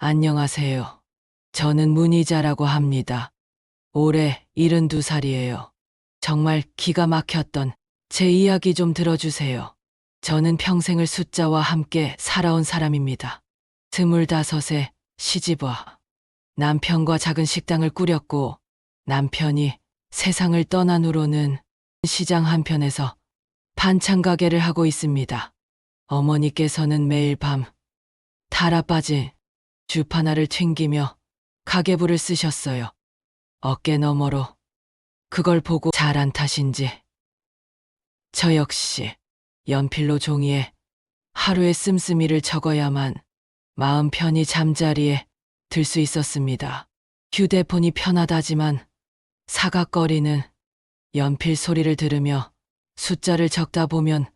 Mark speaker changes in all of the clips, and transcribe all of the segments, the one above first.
Speaker 1: 안녕하세요. 저는 문희자라고 합니다. 올해 72살이에요. 정말 기가 막혔던 제 이야기 좀 들어주세요. 저는 평생을 숫자와 함께 살아온 사람입니다. 25에 시집와 남편과 작은 식당을 꾸렸고 남편이 세상을 떠난 후로는 시장 한편에서 반찬 가게를 하고 있습니다. 어머니께서는 매일 밤 달아 빠진 주파나를 튕기며 가계부를 쓰셨어요. 어깨 너머로 그걸 보고 자란 탓인지 저 역시 연필로 종이에 하루의 씀씀이를 적어야만 마음 편히 잠자리에 들 수 있었습니다. 휴대폰이 편하다지만 사각거리는 연필 소리를 들으며 숫자를 적다 보면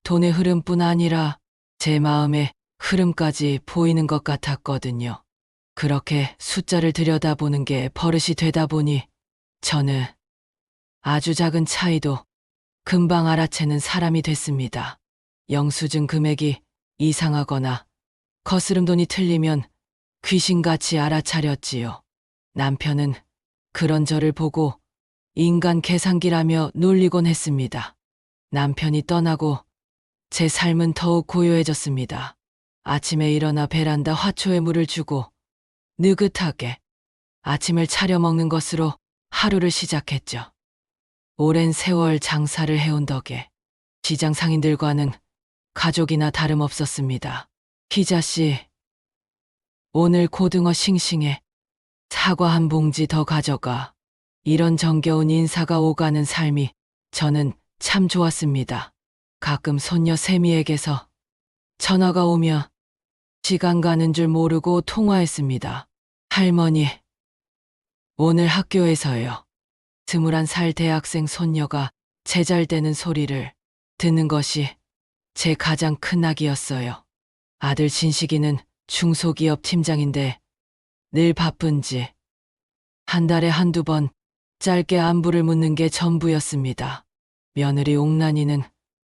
Speaker 1: 돈의 흐름뿐 아니라 제 마음의 흐름까지 보이는 것 같았거든요. 그렇게 숫자를 들여다보는 게 버릇이 되다 보니 저는 아주 작은 차이도 금방 알아채는 사람이 됐습니다. 영수증 금액이 이상하거나 거스름돈이 틀리면 귀신같이 알아차렸지요. 남편은 그런 저를 보고 인간 계산기라며 놀리곤 했습니다. 남편이 떠나고 제 삶은 더욱 고요해졌습니다. 아침에 일어나 베란다 화초에 물을 주고 느긋하게 아침을 차려 먹는 것으로 하루를 시작했죠. 오랜 세월 장사를 해온 덕에 시장 상인들과는 가족이나 다름없었습니다. 희자씨, 오늘 고등어 싱싱해. 사과 한 봉지 더 가져가. 이런 정겨운 인사가 오가는 삶이 저는 참 좋았습니다. 가끔 손녀 세미에게서 전화가 오면 시간 가는 줄 모르고 통화했습니다. 할머니, 오늘 학교에서요. 21살 대학생 손녀가 제잘되는 소리를 듣는 것이 제 가장 큰 낙이었어요. 아들 진식이는 중소기업 팀장인데 늘 바쁜지 한 달에 한두 번 짧게 안부를 묻는 게 전부였습니다. 며느리 옥란이는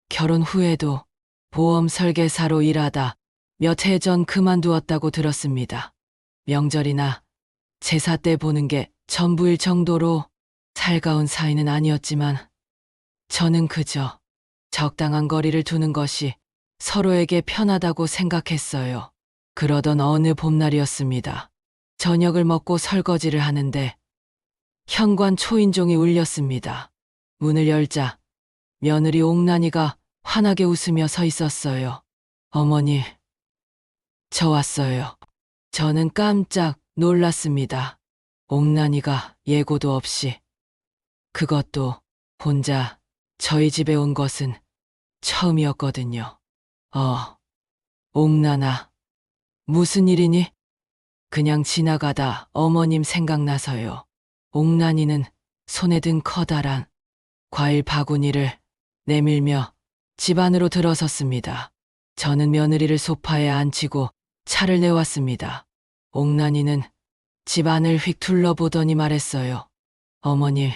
Speaker 1: 결혼 후에도 보험 설계사로 일하다 몇 해 전 그만두었다고 들었습니다. 명절이나 제사 때 보는 게 전부일 정도로 살가운 사이는 아니었지만 저는 그저 적당한 거리를 두는 것이 서로에게 편하다고 생각했어요. 그러던 어느 봄날이었습니다. 저녁을 먹고 설거지를 하는데 현관 초인종이 울렸습니다. 문을 열자 며느리 옥란이가 환하게 웃으며 서 있었어요. 어머니, 저 왔어요. 저는 깜짝 놀랐습니다. 옥란이가 예고도 없이, 그것도 혼자 저희 집에 온 것은 처음이었거든요. 옥란아, 무슨 일이니? 그냥 지나가다 어머님 생각나서요. 옥란이는 손에 든 커다란 과일 바구니를 내밀며 집 안으로 들어섰습니다. 저는 며느리를 소파에 앉히고 차를 내왔습니다. 옥란이는 집 안을 휙 둘러보더니 말했어요. 어머니,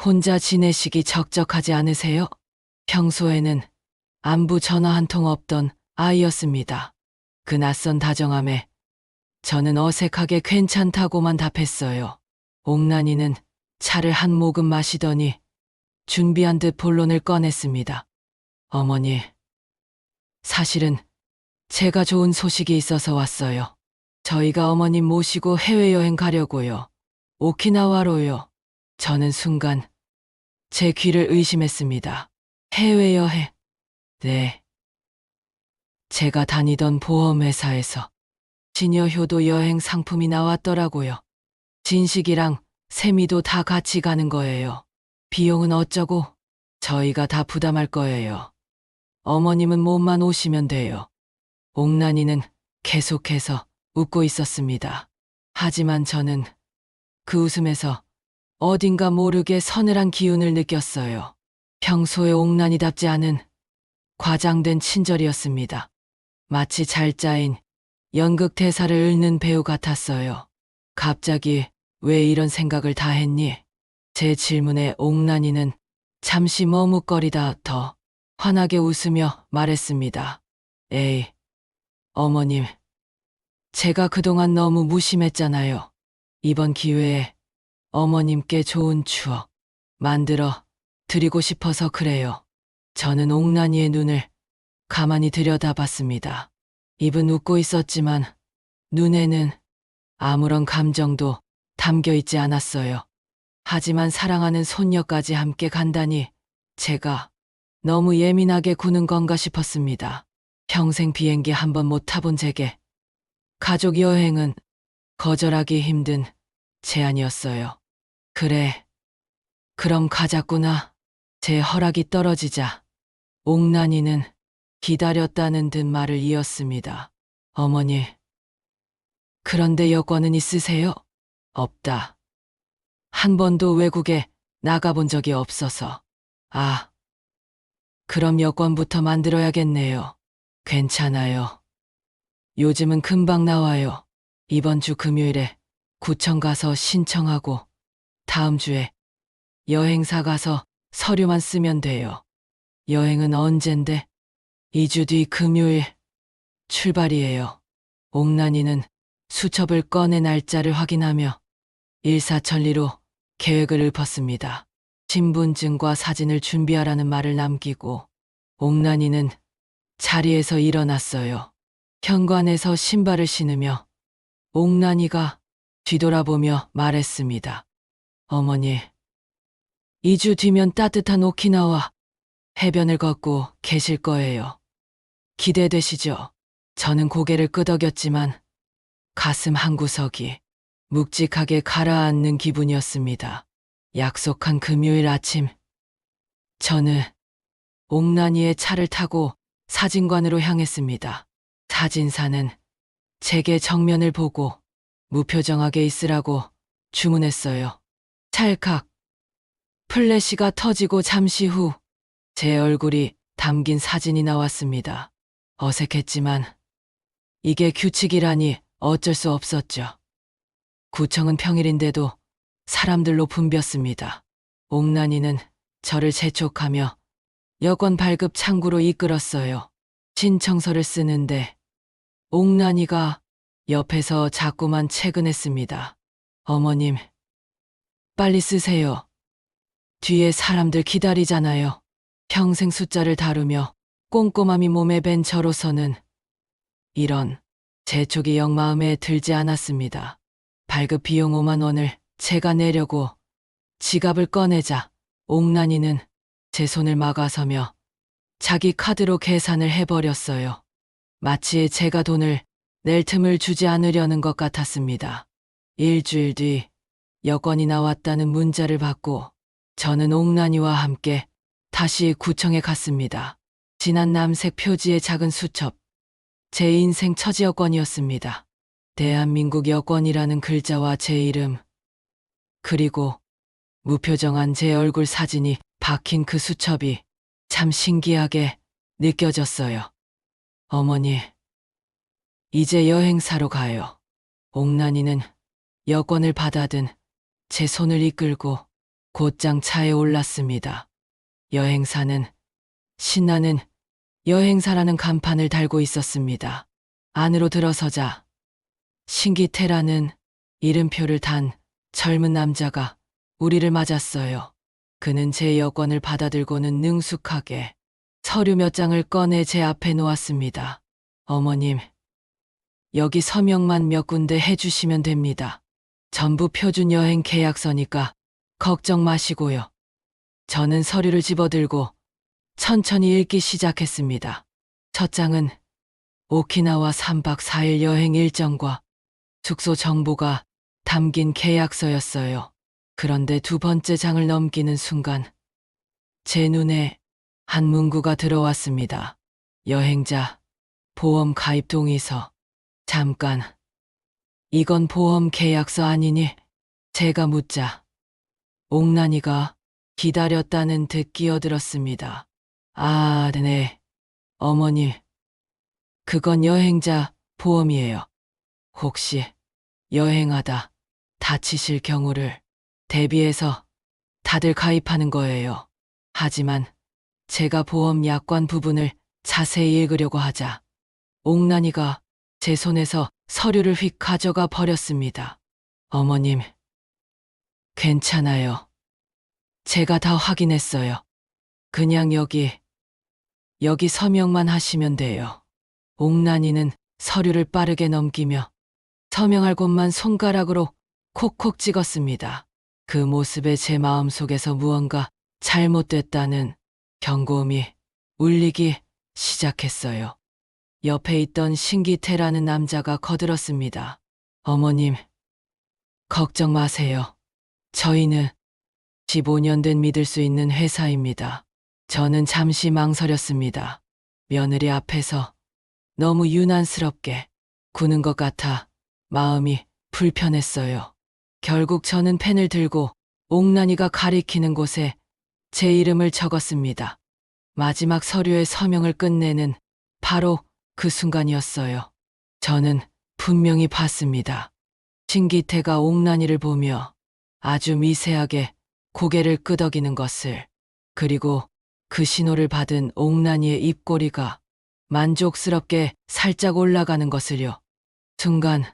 Speaker 1: 혼자 지내시기 적적하지 않으세요? 평소에는 안부 전화 한 통 없던 아이였습니다. 그 낯선 다정함에 저는 어색하게 괜찮다고만 답했어요. 옥란이는 차를 한 모금 마시더니 준비한 듯 본론을 꺼냈습니다. 어머니, 사실은 제가 좋은 소식이 있어서 왔어요. 저희가 어머님 모시고 해외여행 가려고요. 오키나와로요. 저는 순간 제 귀를 의심했습니다. 해외여행? 네. 제가 다니던 보험회사에서 시녀효도 여행 상품이 나왔더라고요. 진식이랑 세미도 다 같이 가는 거예요. 비용은 어쩌고 저희가 다 부담할 거예요. 어머님은 몸만 오시면 돼요. 옥란이는 계속해서 웃고 있었습니다. 하지만 저는 그 웃음에서 어딘가 모르게 서늘한 기운을 느꼈어요. 평소에 옥란이답지 않은 과장된 친절이었습니다. 마치 잘 짜인 연극 대사를 읊는 배우 같았어요. 갑자기 왜 이런 생각을 다 했니? 제 질문에 옥란이는 잠시 머뭇거리다 더 환하게 웃으며 말했습니다. 에이, 어머님, 제가 그동안 너무 무심했잖아요. 이번 기회에 어머님께 좋은 추억 만들어 드리고 싶어서 그래요. 저는 옥란이의 눈을 가만히 들여다봤습니다. 입은 웃고 있었지만 눈에는 아무런 감정도 담겨 있지 않았어요. 하지만 사랑하는 손녀까지 함께 간다니 제가 너무 예민하게 구는 건가 싶었습니다. 평생 비행기 한 번 못 타본 제게 가족 여행은 거절하기 힘든 제안이었어요. 그래, 그럼 가자꾸나. 제 허락이 떨어지자 옥란이는 기다렸다는 듯 말을 이었습니다. 어머니, 그런데 여권은 있으세요? 없다. 한 번도 외국에 나가본 적이 없어서. 아, 그럼 여권부터 만들어야겠네요. 괜찮아요. 요즘은 금방 나와요. 이번 주 금요일에 구청 가서 신청하고 다음 주에 여행사 가서 서류만 쓰면 돼요. 여행은 언젠데? 2주 뒤 금요일 출발이에요. 옥란이는 수첩을 꺼내 날짜를 확인하며 일사천리로 계획을 읊었습니다. 신분증과 사진을 준비하라는 말을 남기고 옥란이는 자리에서 일어났어요. 현관에서 신발을 신으며 옥란이가 뒤돌아보며 말했습니다. 어머니, 2주 뒤면 따뜻한 오키나와 해변을 걷고 계실 거예요. 기대되시죠? 저는 고개를 끄덕였지만 가슴 한구석이 묵직하게 가라앉는 기분이었습니다. 약속한 금요일 아침, 저는 옥란이의 차를 타고 사진관으로 향했습니다. 사진사는 제게 정면을 보고 무표정하게 있으라고 주문했어요. 찰칵 플래시가 터지고 잠시 후 제 얼굴이 담긴 사진이 나왔습니다. 어색했지만 이게 규칙이라니 어쩔 수 없었죠. 구청은 평일인데도 사람들로 붐볐습니다. 옥란이는 저를 재촉하며 여권 발급 창구로 이끌었어요. 신청서를 쓰는데 옥란이가 옆에서 자꾸만 채근했습니다. 어머님, 빨리 쓰세요. 뒤에 사람들 기다리잖아요. 평생 숫자를 다루며 꼼꼼함이 몸에 밴 저로서는 이런 재촉이 영 마음에 들지 않았습니다. 발급 비용 5만 원을 제가 내려고 지갑을 꺼내자 옥란이는 제 손을 막아서며 자기 카드로 계산을 해버렸어요. 마치 제가 돈을 낼 틈을 주지 않으려는 것 같았습니다. 일주일 뒤 여권이 나왔다는 문자를 받고 저는 옥란이와 함께 다시 구청에 갔습니다. 진한 남색 표지의 작은 수첩, 제 인생 첫 여권이었습니다. 대한민국 여권이라는 글자와 제 이름, 그리고 무표정한 제 얼굴 사진이 박힌 그 수첩이 참 신기하게 느껴졌어요. 어머니, 이제 여행사로 가요. 옥란이는 여권을 받아든 제 손을 이끌고 곧장 차에 올랐습니다. 여행사는 신나는 여행사라는 간판을 달고 있었습니다. 안으로 들어서자 신기태라는 이름표를 단 젊은 남자가 우리를 맞았어요. 그는 제 여권을 받아들고는 능숙하게 서류 몇 장을 꺼내 제 앞에 놓았습니다. 어머님, 여기 서명만 몇 군데 해주시면 됩니다. 전부 표준 여행 계약서니까 걱정 마시고요. 저는 서류를 집어들고 천천히 읽기 시작했습니다. 첫 장은 오키나와 3박 4일 여행 일정과 숙소 정보가 담긴 계약서였어요. 그런데 두 번째 장을 넘기는 순간 제 눈에 한 문구가 들어왔습니다. 여행자 보험 가입 동의서. 잠깐, 이건 보험 계약서 아니니? 제가 묻자 옥란이가 기다렸다는 듯 끼어들었습니다. 아, 네, 어머니. 그건 여행자 보험이에요. 혹시 여행하다 다치실 경우를 대비해서 다들 가입하는 거예요. 하지만 제가 보험 약관 부분을 자세히 읽으려고 하자 옥란이가 제 손에서 서류를 휙 가져가 버렸습니다. 어머님, 괜찮아요. 제가 다 확인했어요. 그냥 여기 서명만 하시면 돼요. 옥란이는 서류를 빠르게 넘기며 서명할 곳만 손가락으로 콕콕 찍었습니다. 그 모습에 제 마음속에서 무언가 잘못됐다는 경고음이 울리기 시작했어요. 옆에 있던 신기태라는 남자가 거들었습니다. 어머님, 걱정 마세요. 저희는 15년 된 믿을 수 있는 회사입니다. 저는 잠시 망설였습니다. 며느리 앞에서 너무 유난스럽게 구는 것 같아 마음이 불편했어요. 결국 저는 펜을 들고 옥란이가 가리키는 곳에 제 이름을 적었습니다. 마지막 서류의 서명을 끝내는 바로 그 순간이었어요. 저는 분명히 봤습니다. 신기태가 옥란이를 보며 아주 미세하게 고개를 끄덕이는 것을, 그리고 그 신호를 받은 옥란이의 입꼬리가 만족스럽게 살짝 올라가는 것을요. 순간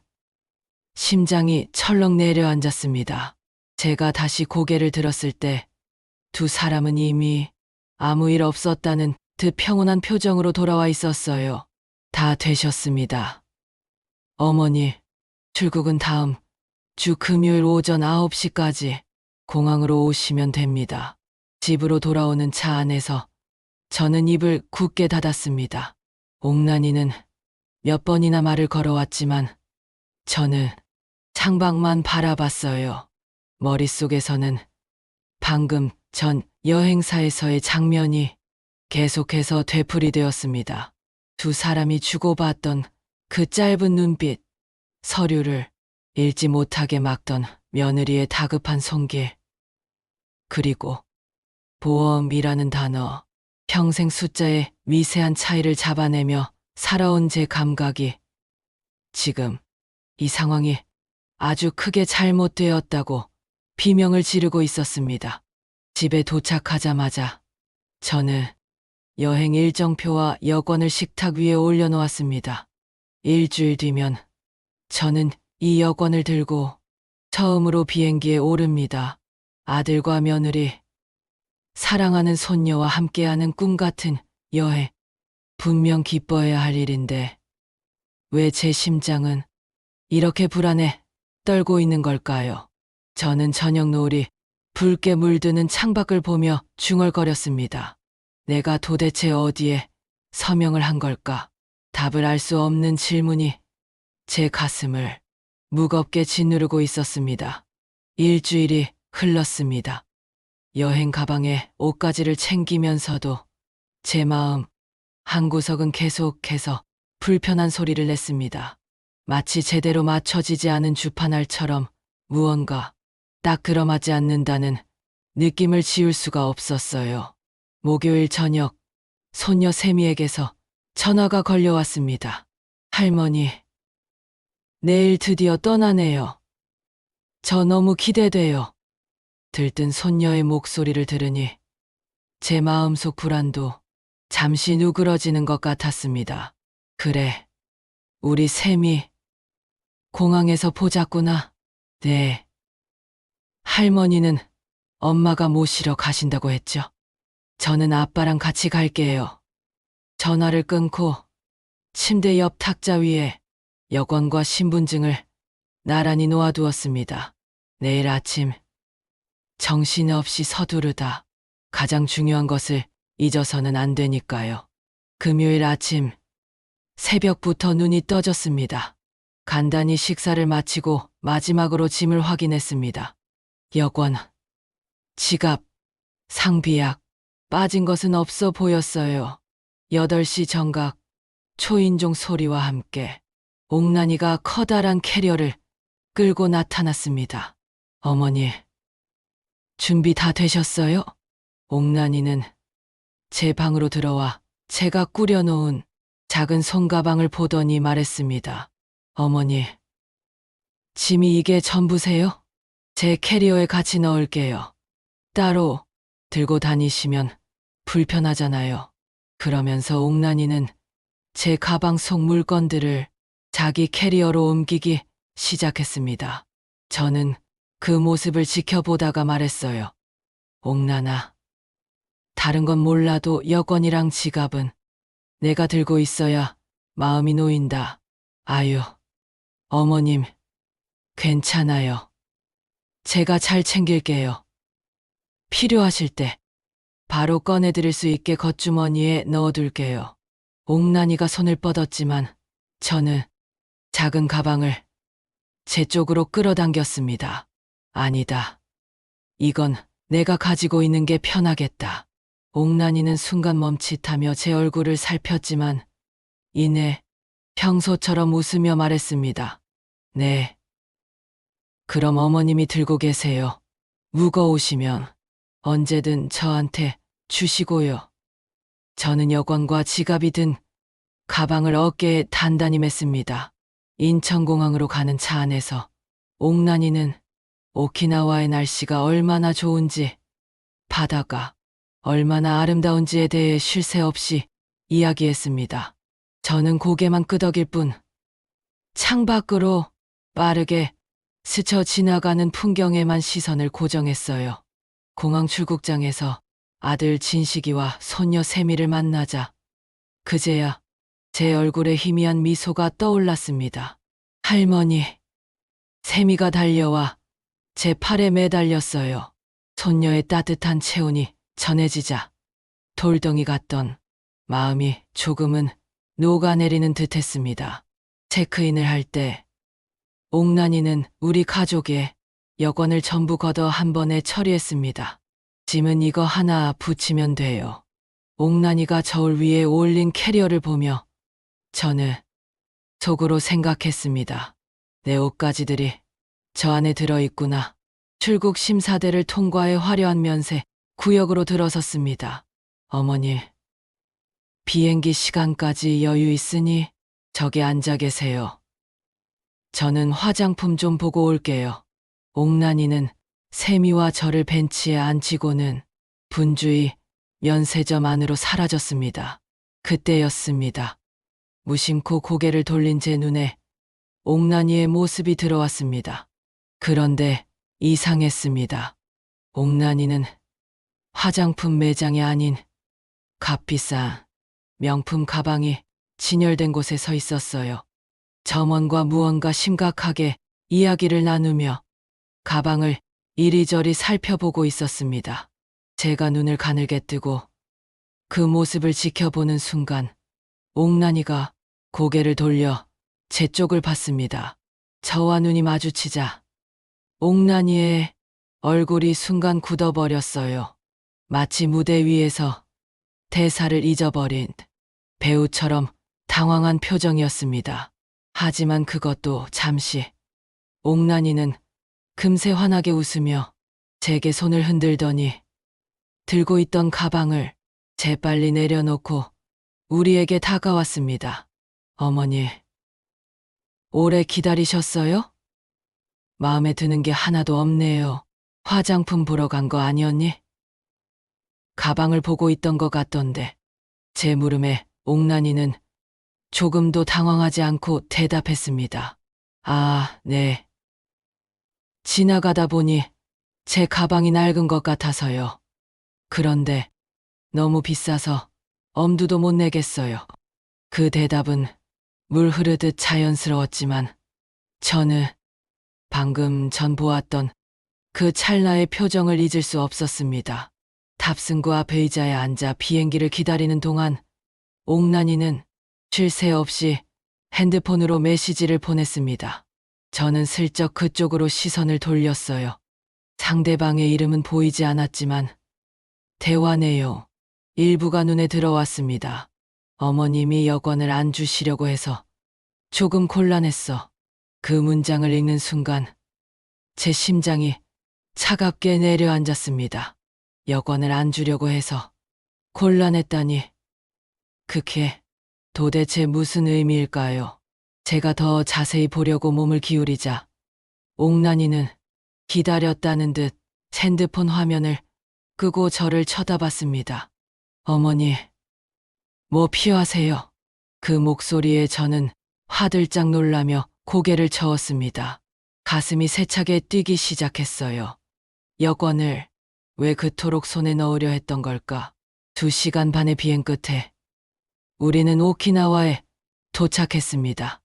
Speaker 1: 심장이 철렁 내려앉았습니다. 제가 다시 고개를 들었을 때 두 사람은 이미 아무 일 없었다는 듯 평온한 표정으로 돌아와 있었어요. 다 되셨습니다. 어머니, 출국은 다음 주 금요일 오전 9시까지 공항으로 오시면 됩니다. 집으로 돌아오는 차 안에서 저는 입을 굳게 닫았습니다. 옥란이는 몇 번이나 말을 걸어왔지만 저는 창밖만 바라봤어요. 머릿속에서는 방금 전 여행사에서의 장면이 계속해서 되풀이되었습니다. 두 사람이 주고받던 그 짧은 눈빛, 서류를 읽지 못하게 막던 며느리의 다급한 손길, 그리고 보험이라는 단어, 평생 숫자의 미세한 차이를 잡아내며 살아온 제 감각이 지금 이 상황이 아주 크게 잘못되었다고 비명을 지르고 있었습니다. 집에 도착하자마자 저는 여행 일정표와 여권을 식탁 위에 올려놓았습니다. 일주일 뒤면 저는 이 여권을 들고 처음으로 비행기에 오릅니다. 아들과 며느리, 사랑하는 손녀와 함께하는 꿈 같은 여행. 분명 기뻐해야 할 일인데 왜 제 심장은 이렇게 불안해 떨고 있는 걸까요? 저는 저녁 노을이 붉게 물드는 창밖을 보며 중얼거렸습니다. 내가 도대체 어디에 서명을 한 걸까? 답을 알 수 없는 질문이 제 가슴을 무겁게 짓누르고 있었습니다. 일주일이 흘렀습니다. 여행 가방에 옷가지를 챙기면서도 제 마음 한구석은 계속해서 불편한 소리를 냈습니다. 마치 제대로 맞춰지지 않은 주판알처럼 무언가 딱 들어맞지 않는다는 느낌을 지울 수가 없었어요. 목요일 저녁, 손녀 세미에게서 전화가 걸려왔습니다. 할머니, 내일 드디어 떠나네요. 저 너무 기대돼요. 들뜬 손녀의 목소리를 들으니 제 마음속 불안도 잠시 누그러지는 것 같았습니다. 그래, 우리 세미, 공항에서 보자꾸나. 네. 할머니는 엄마가 모시러 가신다고 했죠. 저는 아빠랑 같이 갈게요. 전화를 끊고 침대 옆 탁자 위에 여권과 신분증을 나란히 놓아두었습니다. 내일 아침 정신없이 서두르다 가장 중요한 것을 잊어서는 안 되니까요. 금요일 아침 새벽부터 눈이 떠졌습니다. 간단히 식사를 마치고 마지막으로 짐을 확인했습니다. 여권, 지갑, 상비약, 빠진 것은 없어 보였어요. 8시 정각, 초인종 소리와 함께 옥란이가 커다란 캐리어를 끌고 나타났습니다. 어머니, 준비 다 되셨어요? 옥란이는 제 방으로 들어와 제가 꾸려놓은 작은 손가방을 보더니 말했습니다. 어머니, 짐이 이게 전부세요? 제 캐리어에 같이 넣을게요. 따로 들고 다니시면 불편하잖아요. 그러면서 옥란이는 제 가방 속 물건들을 자기 캐리어로 옮기기 시작했습니다. 저는 그 모습을 지켜보다가 말했어요. 옥나나, 다른 건 몰라도 여권이랑 지갑은 내가 들고 있어야 마음이 놓인다. 아유, 어머님, 괜찮아요. 제가 잘 챙길게요. 필요하실 때 바로 꺼내드릴 수 있게 겉주머니에 넣어둘게요. 옥난이가 손을 뻗었지만 저는 작은 가방을 제 쪽으로 끌어당겼습니다. 아니다. 이건 내가 가지고 있는 게 편하겠다. 옥난이는 순간 멈칫하며 제 얼굴을 살폈지만 이내 평소처럼 웃으며 말했습니다. 네. 그럼 어머님이 들고 계세요. 무거우시면 언제든 저한테 주시고요. 저는 여권과 지갑이 든 가방을 어깨에 단단히 맸습니다. 인천공항으로 가는 차 안에서 옥난이는 오키나와의 날씨가 얼마나 좋은지, 바다가 얼마나 아름다운지에 대해 쉴 새 없이 이야기했습니다. 저는 고개만 끄덕일 뿐 창밖으로 빠르게 스쳐 지나가는 풍경에만 시선을 고정했어요. 공항 출국장에서 아들 진식이와 손녀 세미를 만나자 그제야 제 얼굴에 희미한 미소가 떠올랐습니다. 할머니, 세미가 달려와 제 팔에 매달렸어요. 손녀의 따뜻한 체온이 전해지자 돌덩이 같던 마음이 조금은 녹아내리는 듯했습니다. 체크인을 할 때 옥난이는 우리 가족의 여권을 전부 걷어 한 번에 처리했습니다. 짐은 이거 하나 붙이면 돼요. 옥난이가 저울 위에 올린 캐리어를 보며 저는 속으로 생각했습니다. 내 옷가지들이 저 안에 들어있구나. 출국 심사대를 통과해 화려한 면세 구역으로 들어섰습니다. 어머니, 비행기 시간까지 여유 있으니 저기 앉아 계세요. 저는 화장품 좀 보고 올게요. 옥난이는 세미와 저를 벤치에 앉히고는 분주히 면세점 안으로 사라졌습니다. 그때였습니다. 무심코 고개를 돌린 제 눈에 옥난이의 모습이 들어왔습니다. 그런데 이상했습니다. 옥난이는 화장품 매장이 아닌 값비싼 명품 가방이 진열된 곳에 서 있었어요. 점원과 무언가 심각하게 이야기를 나누며 가방을 이리저리 살펴보고 있었습니다. 제가 눈을 가늘게 뜨고 그 모습을 지켜보는 순간 옥난이가 고개를 돌려 제 쪽을 봤습니다. 저와 눈이 마주치자 옥난이의 얼굴이 순간 굳어버렸어요. 마치 무대 위에서 대사를 잊어버린 배우처럼 당황한 표정이었습니다. 하지만 그것도 잠시. 옥난이는 금세 환하게 웃으며 제게 손을 흔들더니 들고 있던 가방을 재빨리 내려놓고 우리에게 다가왔습니다. 어머니, 오래 기다리셨어요? 마음에 드는 게 하나도 없네요. 화장품 보러 간 거 아니었니? 가방을 보고 있던 것 같던데. 제 물음에 옥난이는 조금도 당황하지 않고 대답했습니다. 아, 네. 지나가다 보니 제 가방이 낡은 것 같아서요. 그런데 너무 비싸서 엄두도 못 내겠어요. 그 대답은 물 흐르듯 자연스러웠지만 저는 방금 전 보았던 그 찰나의 표정을 잊을 수 없었습니다. 탑승구 앞 의자에 앉아 비행기를 기다리는 동안 옥난이는 쉴 새 없이 핸드폰으로 메시지를 보냈습니다. 저는 슬쩍 그쪽으로 시선을 돌렸어요. 상대방의 이름은 보이지 않았지만 대화 내용 일부가 눈에 들어왔습니다. 어머님이 여권을 안 주시려고 해서 조금 곤란했어. 그 문장을 읽는 순간 제 심장이 차갑게 내려앉았습니다. 여권을 안 주려고 해서 곤란했다니. 그게 도대체 무슨 의미일까요? 제가 더 자세히 보려고 몸을 기울이자 옥난이는 기다렸다는 듯 핸드폰 화면을 끄고 저를 쳐다봤습니다. 어머니, 뭐 필요하세요? 그 목소리에 저는 화들짝 놀라며 고개를 저었습니다. 가슴이 세차게 뛰기 시작했어요. 여권을 왜 그토록 손에 넣으려 했던 걸까? 2시간 반의 비행 끝에 우리는 오키나와에 도착했습니다.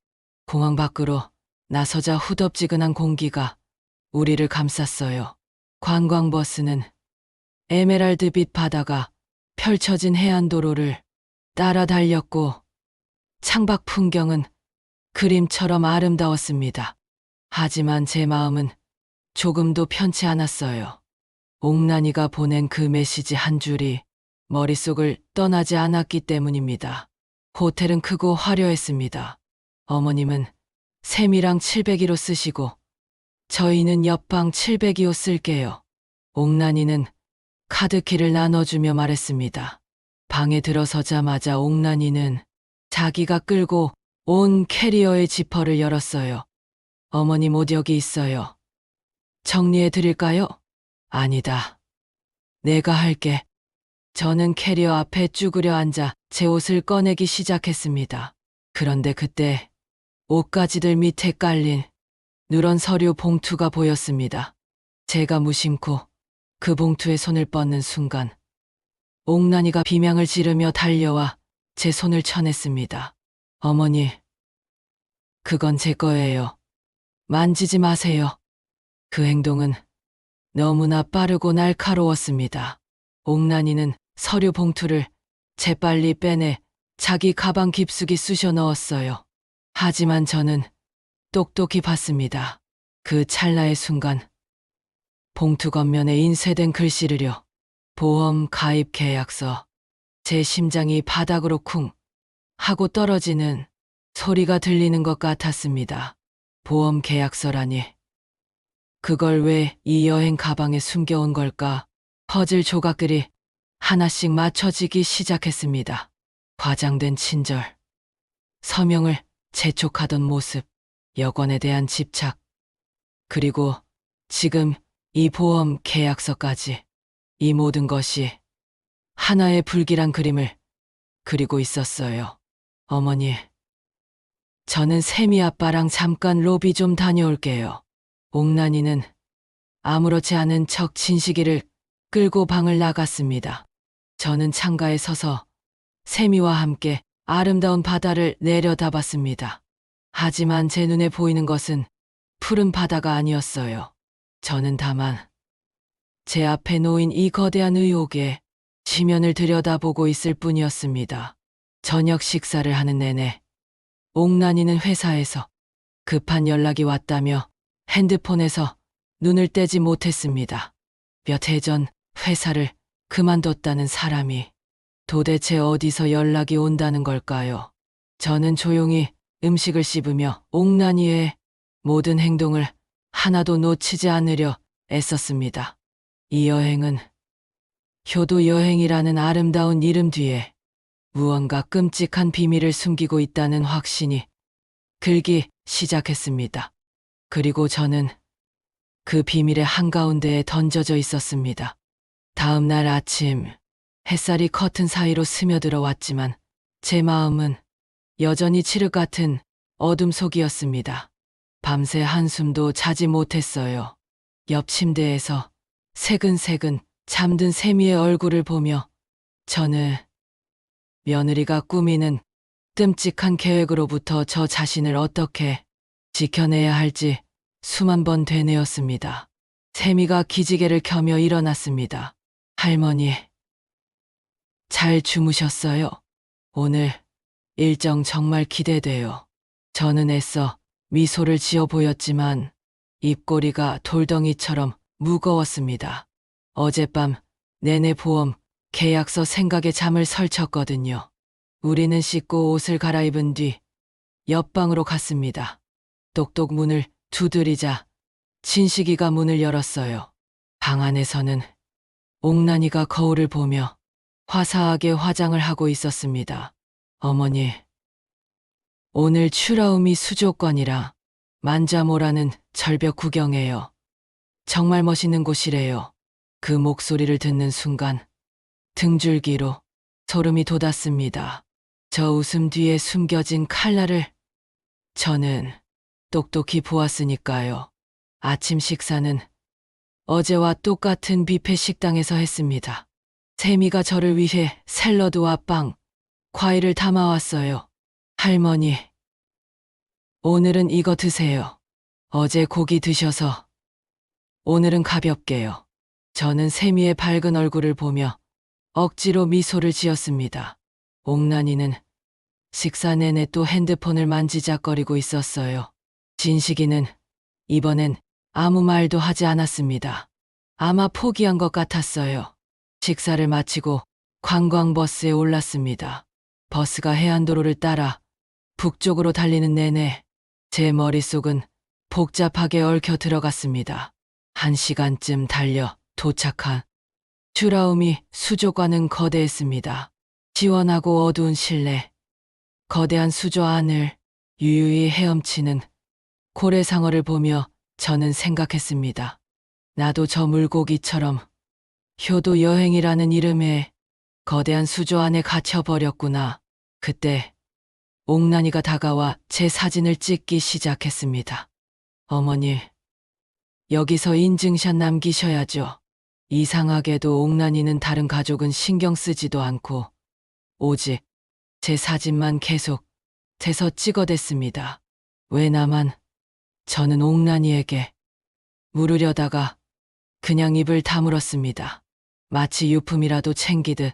Speaker 1: 공항 밖으로 나서자 후덥지근한 공기가 우리를 감쌌어요. 관광버스는 에메랄드빛 바다가 펼쳐진 해안도로를 따라 달렸고 창밖 풍경은 그림처럼 아름다웠습니다. 하지만 제 마음은 조금도 편치 않았어요. 옥난이가 보낸 그 메시지 한 줄이 머릿속을 떠나지 않았기 때문입니다. 호텔은 크고 화려했습니다. 어머님은 세미랑 702호 쓰시고 저희는 옆방 702호 쓸게요. 옥난이는 카드키를 나눠주며 말했습니다. 방에 들어서자마자 옥난이는 자기가 끌고 온 캐리어의 지퍼를 열었어요. 어머님 옷 여기 있어요. 정리해 드릴까요? 아니다. 내가 할게. 저는 캐리어 앞에 쭈그려 앉아 제 옷을 꺼내기 시작했습니다. 그런데 그때 옷가지들 밑에 깔린 누런 서류 봉투가 보였습니다. 제가 무심코 그 봉투에 손을 뻗는 순간 옥난이가 비명을 지르며 달려와 제 손을 쳐냈습니다. 어머니, 그건 제 거예요. 만지지 마세요. 그 행동은 너무나 빠르고 날카로웠습니다. 옥난이는 서류 봉투를 재빨리 빼내 자기 가방 깊숙이 쑤셔 넣었어요. 하지만 저는 똑똑히 봤습니다. 그 찰나의 순간 봉투 겉면에 인쇄된 글씨를요. 보험 가입 계약서. 제 심장이 바닥으로 쿵 하고 떨어지는 소리가 들리는 것 같았습니다. 보험 계약서라니. 그걸 왜 이 여행 가방에 숨겨온 걸까? 퍼즐 조각들이 하나씩 맞춰지기 시작했습니다. 과장된 친절, 서명을 재촉하던 모습, 여권에 대한 집착, 그리고 지금 이 보험 계약서까지. 이 모든 것이 하나의 불길한 그림을 그리고 있었어요. 어머니, 저는 세미 아빠랑 잠깐 로비 좀 다녀올게요. 옥난이는 아무렇지 않은 척 진식이를 끌고 방을 나갔습니다. 저는 창가에 서서 세미와 함께 아름다운 바다를 내려다봤습니다. 하지만 제 눈에 보이는 것은 푸른 바다가 아니었어요. 저는 다만 제 앞에 놓인 이 거대한 의혹에 지면을 들여다보고 있을 뿐이었습니다. 저녁 식사를 하는 내내 옥난이는 회사에서 급한 연락이 왔다며 핸드폰에서 눈을 떼지 못했습니다. 몇 해 전 회사를 그만뒀다는 사람이 도대체 어디서 연락이 온다는 걸까요? 저는 조용히 음식을 씹으며 옥난이의 모든 행동을 하나도 놓치지 않으려 애썼습니다. 이 여행은 효도 여행이라는 아름다운 이름 뒤에 무언가 끔찍한 비밀을 숨기고 있다는 확신이 들기 시작했습니다. 그리고 저는 그 비밀의 한가운데에 던져져 있었습니다. 다음 날 아침 햇살이 커튼 사이로 스며들어 왔지만 제 마음은 여전히 칠흑 같은 어둠 속이었습니다. 밤새 한숨도 자지 못했어요. 옆 침대에서 새근새근 잠든 세미의 얼굴을 보며 저는 며느리가 꾸미는 끔찍한 계획으로부터 저 자신을 어떻게 지켜내야 할지 수만 번 되뇌었습니다. 세미가 기지개를 켜며 일어났습니다. 할머니, 잘 주무셨어요? 오늘 일정 정말 기대돼요. 저는 애써 미소를 지어 보였지만 입꼬리가 돌덩이처럼 무거웠습니다. 어젯밤 내내 보험 계약서 생각에 잠을 설쳤거든요. 우리는 씻고 옷을 갈아입은 뒤 옆방으로 갔습니다. 똑똑 문을 두드리자 진식이가 문을 열었어요. 방 안에서는 옥난이가 거울을 보며 화사하게 화장을 하고 있었습니다. 어머니, 오늘 추라우미 수족관이라 만자모라는 절벽 구경해요. 정말 멋있는 곳이래요. 그 목소리를 듣는 순간 등줄기로 소름이 돋았습니다. 저 웃음 뒤에 숨겨진 칼날을 저는 똑똑히 보았으니까요. 아침 식사는 어제와 똑같은 뷔페 식당에서 했습니다. 세미가 저를 위해 샐러드와 빵, 과일을 담아왔어요. 할머니, 오늘은 이거 드세요. 어제 고기 드셔서 오늘은 가볍게요. 저는 세미의 밝은 얼굴을 보며 억지로 미소를 지었습니다. 옥란이는 식사 내내 또 핸드폰을 만지작거리고 있었어요. 진식이는 이번엔 아무 말도 하지 않았습니다. 아마 포기한 것 같았어요. 식사를 마치고 관광버스에 올랐습니다. 버스가 해안도로를 따라 북쪽으로 달리는 내내 제 머릿속은 복잡하게 얽혀 들어갔습니다. 1시간쯤 달려 도착한 쭈라우미 수조관은 거대했습니다. 시원하고 어두운 실내, 거대한 수조 안을 유유히 헤엄치는 고래상어를 보며 저는 생각했습니다. 나도 저 물고기처럼 효도 여행이라는 이름의 거대한 수조 안에 갇혀버렸구나. 그때 옥란이가 다가와 제 사진을 찍기 시작했습니다. 어머니, 여기서 인증샷 남기셔야죠. 이상하게도 옥란이는 다른 가족은 신경 쓰지도 않고 오직 제 사진만 계속 대서 찍어댔습니다. 왜 나만? 저는 옥란이에게 물으려다가 그냥 입을 다물었습니다. 마치 유품이라도 챙기듯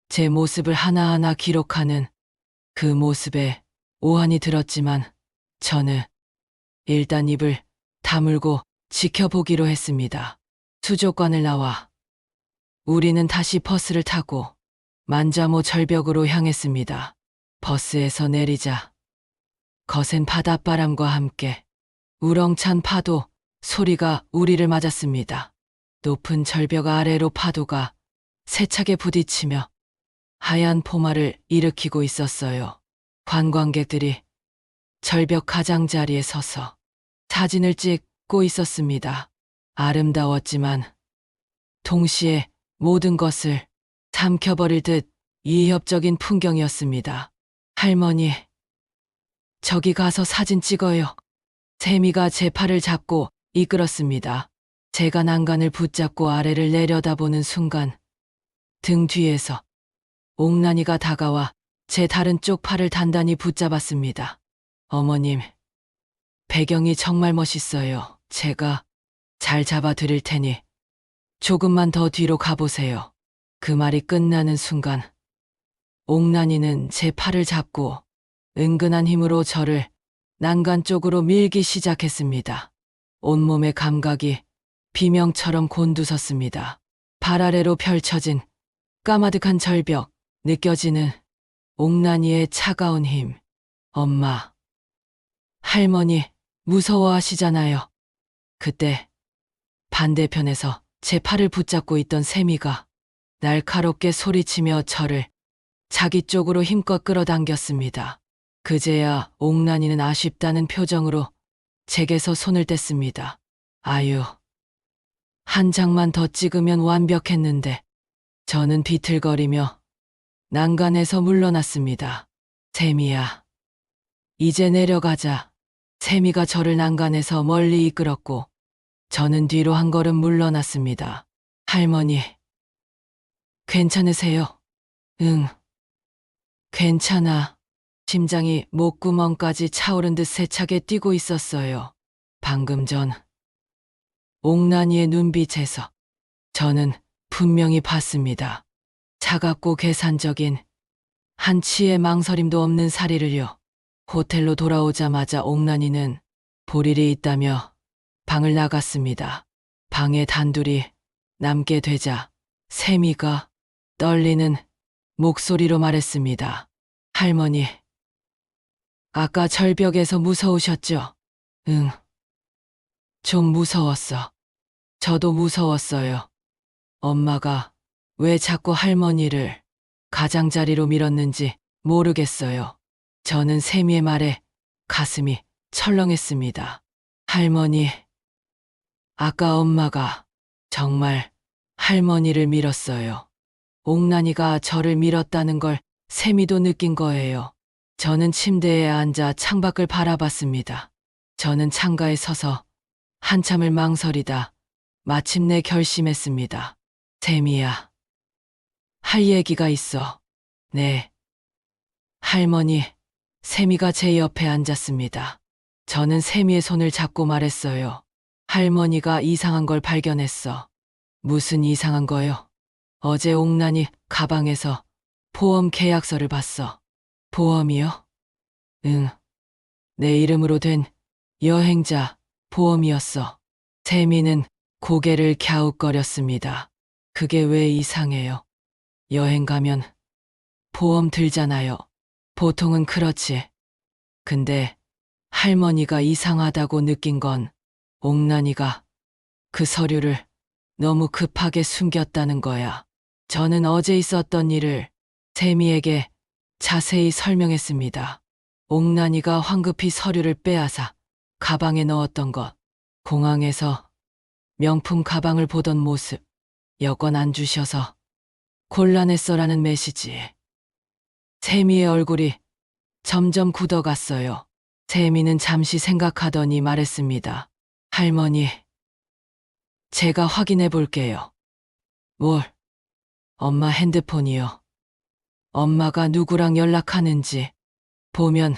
Speaker 1: 제 모습을 하나하나 기록하는 그 모습에 오한이 들었지만 저는 일단 입을 다물고 지켜보기로 했습니다. 수족관을 나와 우리는 다시 버스를 타고 만자모 절벽으로 향했습니다. 버스에서 내리자 거센 바닷바람과 함께 우렁찬 파도 소리가 우리를 맞았습니다. 높은 절벽 아래로 파도가 세차게 부딪히며 하얀 포마를 일으키고 있었어요. 관광객들이 절벽 가장자리에 서서 사진을 찍고 있었습니다. 아름다웠지만 동시에 모든 것을 삼켜버릴 듯 위협적인 풍경이었습니다. 할머니, 저기 가서 사진 찍어요. 세미가 제 팔을 잡고 이끌었습니다. 제가 난간을 붙잡고 아래를 내려다보는 순간 등 뒤에서 옥란이가 다가와 제 다른 쪽 팔을 단단히 붙잡았습니다. 어머님, 배경이 정말 멋있어요. 제가 잘 잡아드릴 테니 조금만 더 뒤로 가보세요. 그 말이 끝나는 순간 옥란이는 제 팔을 잡고 은근한 힘으로 저를 난간 쪽으로 밀기 시작했습니다. 온몸의 감각이 비명처럼 곤두섰습니다. 발 아래로 펼쳐진 까마득한 절벽, 느껴지는 옥란이의 차가운 힘. 엄마, 할머니 무서워하시잖아요. 그때 반대편에서 제 팔을 붙잡고 있던 세미가 날카롭게 소리치며 저를 자기 쪽으로 힘껏 끌어당겼습니다. 그제야 옥란이는 아쉽다는 표정으로 제게서 손을 뗐습니다. 아유, 한 장만 더 찍으면 완벽했는데. 저는 비틀거리며 난간에서 물러났습니다. 세미야, 이제 내려가자. 세미가 저를 난간에서 멀리 이끌었고 저는 뒤로 한 걸음 물러났습니다. 할머니, 괜찮으세요? 응, 괜찮아. 심장이 목구멍까지 차오른 듯 세차게 뛰고 있었어요. 방금 전 옥란이의 눈빛에서 저는 분명히 봤습니다. 차갑고 계산적인 한치의 망설임도 없는 사리를요. 호텔로 돌아오자마자 옥란이는 볼 일이 있다며 방을 나갔습니다. 방에 단둘이 남게 되자 세미가 떨리는 목소리로 말했습니다. 할머니, 아까 절벽에서 무서우셨죠? 응, 좀 무서웠어. 저도 무서웠어요. 엄마가 왜 자꾸 할머니를 가장자리로 밀었는지 모르겠어요. 저는 세미의 말에 가슴이 철렁했습니다. 할머니, 아까 엄마가 정말 할머니를 밀었어요. 옥란이가 저를 밀었다는 걸 세미도 느낀 거예요. 저는 침대에 앉아 창밖을 바라봤습니다. 저는 창가에 서서 한참을 망설이다 마침내 결심했습니다. 세미야, 할 얘기가 있어. 네. 할머니, 세미가 제 옆에 앉았습니다. 저는 세미의 손을 잡고 말했어요. 할머니가 이상한 걸 발견했어. 무슨 이상한 거요? 어제 옥란이 가방에서 보험 계약서를 봤어. 보험이요? 응. 내 이름으로 된 여행자 보험이었어. 세미는 고개를 갸웃거렸습니다. 그게 왜 이상해요? 여행 가면 보험 들잖아요. 보통은 그렇지. 근데 할머니가 이상하다고 느낀 건 옥란이가 그 서류를 너무 급하게 숨겼다는 거야. 저는 어제 있었던 일을 세미에게 자세히 설명했습니다. 옥란이가 황급히 서류를 빼앗아 가방에 넣었던 것, 공항에서 명품 가방을 보던 모습, 여권 안 주셔서 곤란했어라는 메시지. 세미의 얼굴이 점점 굳어갔어요. 세미는 잠시 생각하더니 말했습니다. 할머니, 제가 확인해 볼게요. 뭘? 엄마 핸드폰이요. 엄마가 누구랑 연락하는지 보면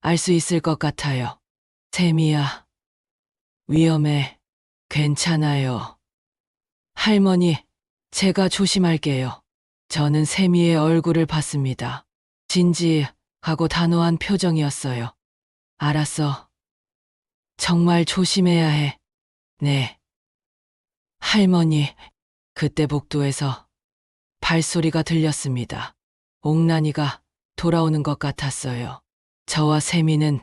Speaker 1: 알 수 있을 것 같아요. 세미야, 위험해. 괜찮아요. 할머니, 제가 조심할게요. 저는 세미의 얼굴을 봤습니다. 진지하고 단호한 표정이었어요. 알았어. 정말 조심해야 해. 네. 할머니, 그때 복도에서 발소리가 들렸습니다. 옥란이가 돌아오는 것 같았어요. 저와 세미는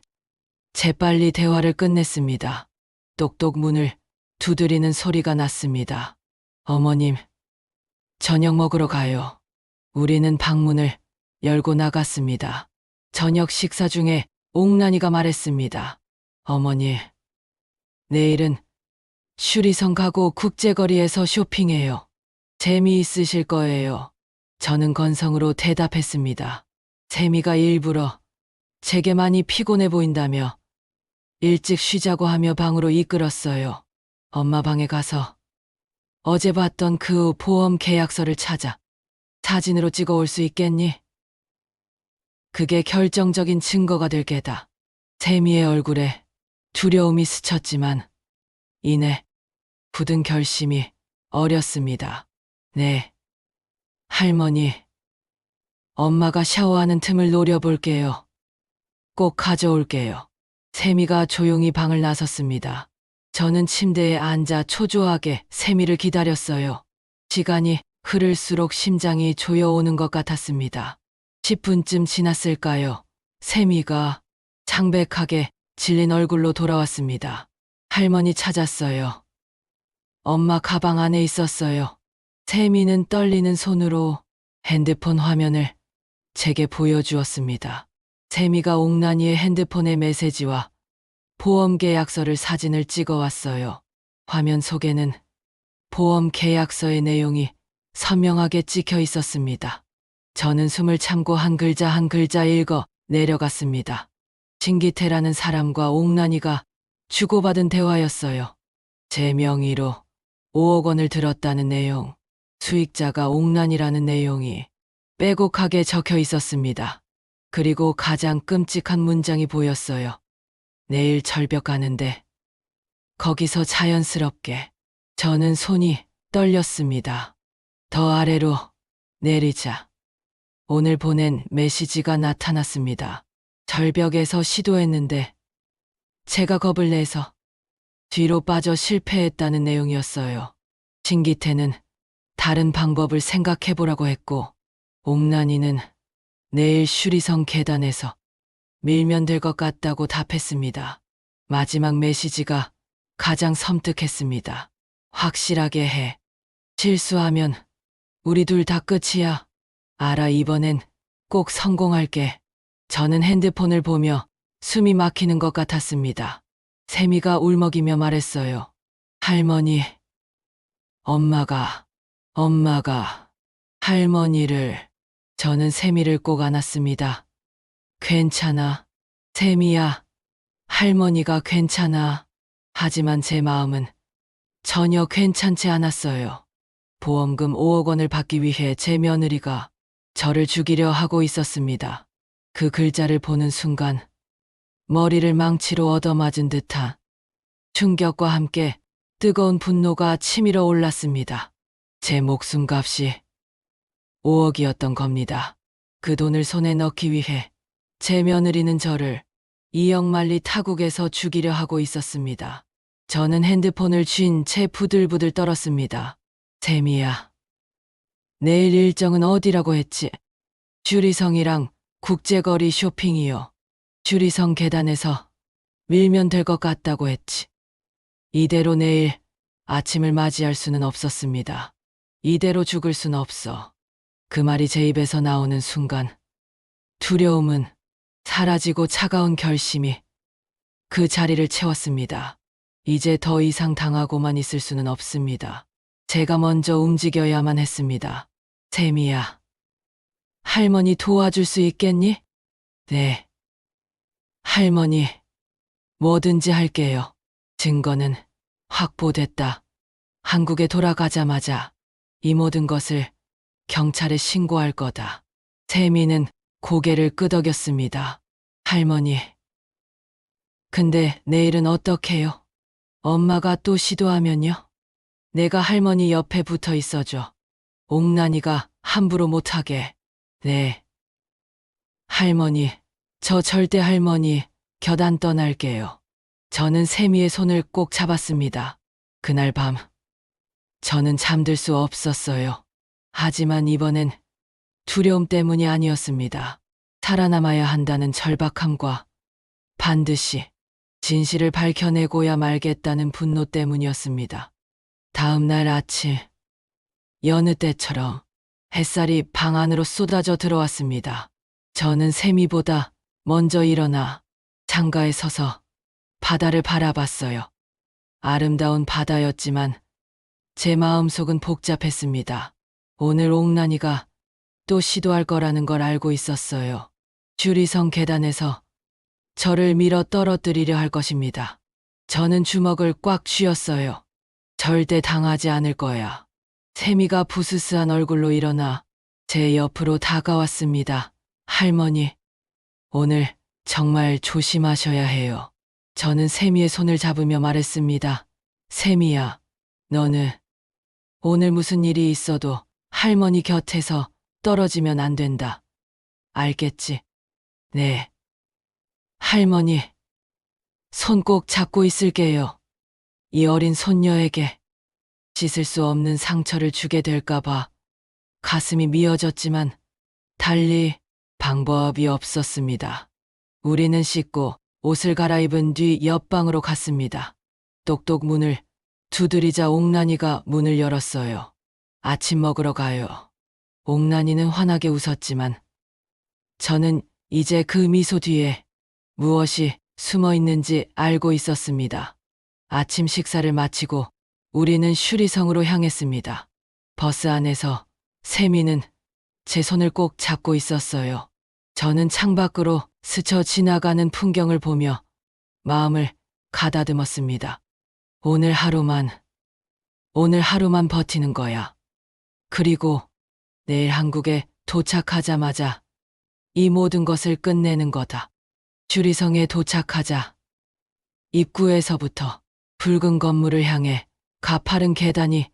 Speaker 1: 재빨리 대화를 끝냈습니다. 똑똑 문을 두드리는 소리가 났습니다. 어머님, 저녁 먹으러 가요. 우리는 방문을 열고 나갔습니다. 저녁 식사 중에 옥란이가 말했습니다. 어머니, 내일은 슈리성 가고 국제거리에서 쇼핑해요. 재미있으실 거예요. 저는 건성으로 대답했습니다. 세미가 일부러 제게 많이 피곤해 보인다며 일찍 쉬자고 하며 방으로 이끌었어요. 엄마 방에 가서 어제 봤던 그 보험 계약서를 찾아 사진으로 찍어 올 수 있겠니? 그게 결정적인 증거가 될 게다. 세미의 얼굴에 두려움이 스쳤지만 이내 굳은 결심이 어렸습니다. 네. 할머니, 엄마가 샤워하는 틈을 노려볼게요. 꼭 가져올게요. 세미가 조용히 방을 나섰습니다. 저는 침대에 앉아 초조하게 세미를 기다렸어요. 시간이 흐를수록 심장이 조여오는 것 같았습니다. 10분쯤 지났을까요? 세미가 창백하게 질린 얼굴로 돌아왔습니다. 할머니 찾았어요. 엄마 가방 안에 있었어요. 세미는 떨리는 손으로 핸드폰 화면을 제게 보여주었습니다. 세미가 옥란이의 핸드폰의 메시지와 보험 계약서를 사진을 찍어왔어요. 화면 속에는 보험 계약서의 내용이 선명하게 찍혀 있었습니다. 저는 숨을 참고 한 글자 한 글자 읽어 내려갔습니다. 신기태라는 사람과 옥란이가 주고받은 대화였어요. 제 명의로 5억 원을 들었다는 내용, 수익자가 옥란이라는 내용이 빼곡하게 적혀 있었습니다. 그리고 가장 끔찍한 문장이 보였어요. 내일 절벽 가는데 거기서 자연스럽게 저는 손이 떨렸습니다. 더 아래로 내리자. 오늘 보낸 메시지가 나타났습니다. 절벽에서 시도했는데 제가 겁을 내서 뒤로 빠져 실패했다는 내용이었어요. 신기태는 다른 방법을 생각해보라고 했고 옥란이는 내일 슈리성 계단에서 밀면 될 것 같다고 답했습니다. 마지막 메시지가 가장 섬뜩했습니다. 확실하게 해. 실수하면 우리 둘 다 끝이야. 알아, 이번엔 꼭 성공할게. 저는 핸드폰을 보며 숨이 막히는 것 같았습니다. 세미가 울먹이며 말했어요. 할머니, 엄마가 할머니를. 저는 세미를 꼭 안았습니다. 괜찮아. 샘이야. 할머니가 괜찮아. 하지만 제 마음은 전혀 괜찮지 않았어요. 보험금 5억 원을 받기 위해 제 며느리가 저를 죽이려 하고 있었습니다. 그 글자를 보는 순간 머리를 망치로 얻어맞은 듯한 충격과 함께 뜨거운 분노가 치밀어 올랐습니다. 제 목숨값이 5억이었던 겁니다. 그 돈을 손에 넣기 위해 제 며느리는 저를 이영만리 타국에서 죽이려 하고 있었습니다. 저는 핸드폰을 쥔 채 부들부들 떨었습니다. 샘이야. 내일 일정은 어디라고 했지? 주리성이랑 국제거리 쇼핑이요. 주리성 계단에서 밀면 될 것 같다고 했지. 이대로 내일 아침을 맞이할 수는 없었습니다. 이대로 죽을 순 없어. 그 말이 제 입에서 나오는 순간 두려움은 사라지고 차가운 결심이 그 자리를 채웠습니다. 이제 더 이상 당하고만 있을 수는 없습니다. 제가 먼저 움직여야만 했습니다. 샘이야. 할머니 도와줄 수 있겠니? 네. 할머니, 뭐든지 할게요. 증거는 확보됐다. 한국에 돌아가자마자 이 모든 것을 경찰에 신고할 거다. 샘이는 고개를 끄덕였습니다. 할머니. 근데 내일은 어떡해요? 엄마가 또 시도하면요? 내가 할머니 옆에 붙어 있어줘. 옥난이가 함부로 못하게. 네. 할머니, 저 절대 할머니 곁 안 떠날게요. 저는 샘이의 손을 꼭 잡았습니다. 그날 밤, 저는 잠들 수 없었어요. 하지만 이번엔 두려움 때문이 아니었습니다. 살아남아야 한다는 절박함과 반드시 진실을 밝혀내고야 말겠다는 분노 때문이었습니다. 다음 날 아침, 여느 때처럼 햇살이 방 안으로 쏟아져 들어왔습니다. 저는 샘이보다 먼저 일어나 창가에 서서 바다를 바라봤어요. 아름다운 바다였지만 제 마음속은 복잡했습니다. 오늘 옥난이가 또 시도할 거라는 걸 알고 있었어요. 주리성 계단에서 저를 밀어 떨어뜨리려 할 것입니다. 저는 주먹을 꽉 쥐었어요. 절대 당하지 않을 거야. 샘이가 부스스한 얼굴로 일어나 제 옆으로 다가왔습니다. 할머니, 오늘 정말 조심하셔야 해요. 저는 샘이의 손을 잡으며 말했습니다. 샘이야, 너는 오늘 무슨 일이 있어도 할머니 곁에서 떨어지면 안 된다. 알겠지? 네. 할머니, 손 꼭 잡고 있을게요. 이 어린 손녀에게 씻을 수 없는 상처를 주게 될까봐 가슴이 미어졌지만 달리 방법이 없었습니다. 우리는 씻고 옷을 갈아입은 뒤 옆방으로 갔습니다. 똑똑 문을 두드리자 옥난이가 문을 열었어요. 아침 먹으러 가요. 옥난이는 환하게 웃었지만 저는 이제 그 미소 뒤에 무엇이 숨어 있는지 알고 있었습니다. 아침 식사를 마치고 우리는 슈리성으로 향했습니다. 버스 안에서 샘이는 제 손을 꼭 잡고 있었어요. 저는 창밖으로 스쳐 지나가는 풍경을 보며 마음을 가다듬었습니다. 오늘 하루만 버티는 거야. 그리고 내일 한국에 도착하자마자 이 모든 것을 끝내는 거다. 주리성에 도착하자 입구에서부터 붉은 건물을 향해 가파른 계단이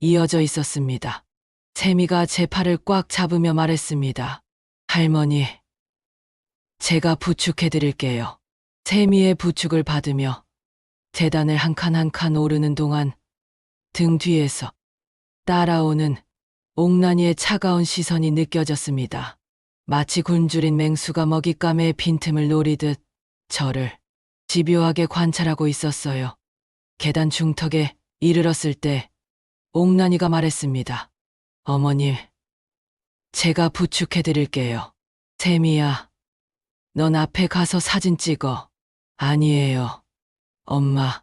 Speaker 1: 이어져 있었습니다. 샘이가 제 팔을 꽉 잡으며 말했습니다. 할머니, 제가 부축해드릴게요. 샘이의 부축을 받으며 계단을 한 칸 한 칸 오르는 동안 등 뒤에서 따라오는 옥난이의 차가운 시선이 느껴졌습니다. 마치 굶주린 맹수가 먹잇감의 빈틈을 노리듯 저를 집요하게 관찰하고 있었어요. 계단 중턱에 이르렀을 때 옥난이가 말했습니다. 어머니, 제가 부축해드릴게요. 샘이야, 넌 앞에 가서 사진 찍어. 아니에요. 엄마,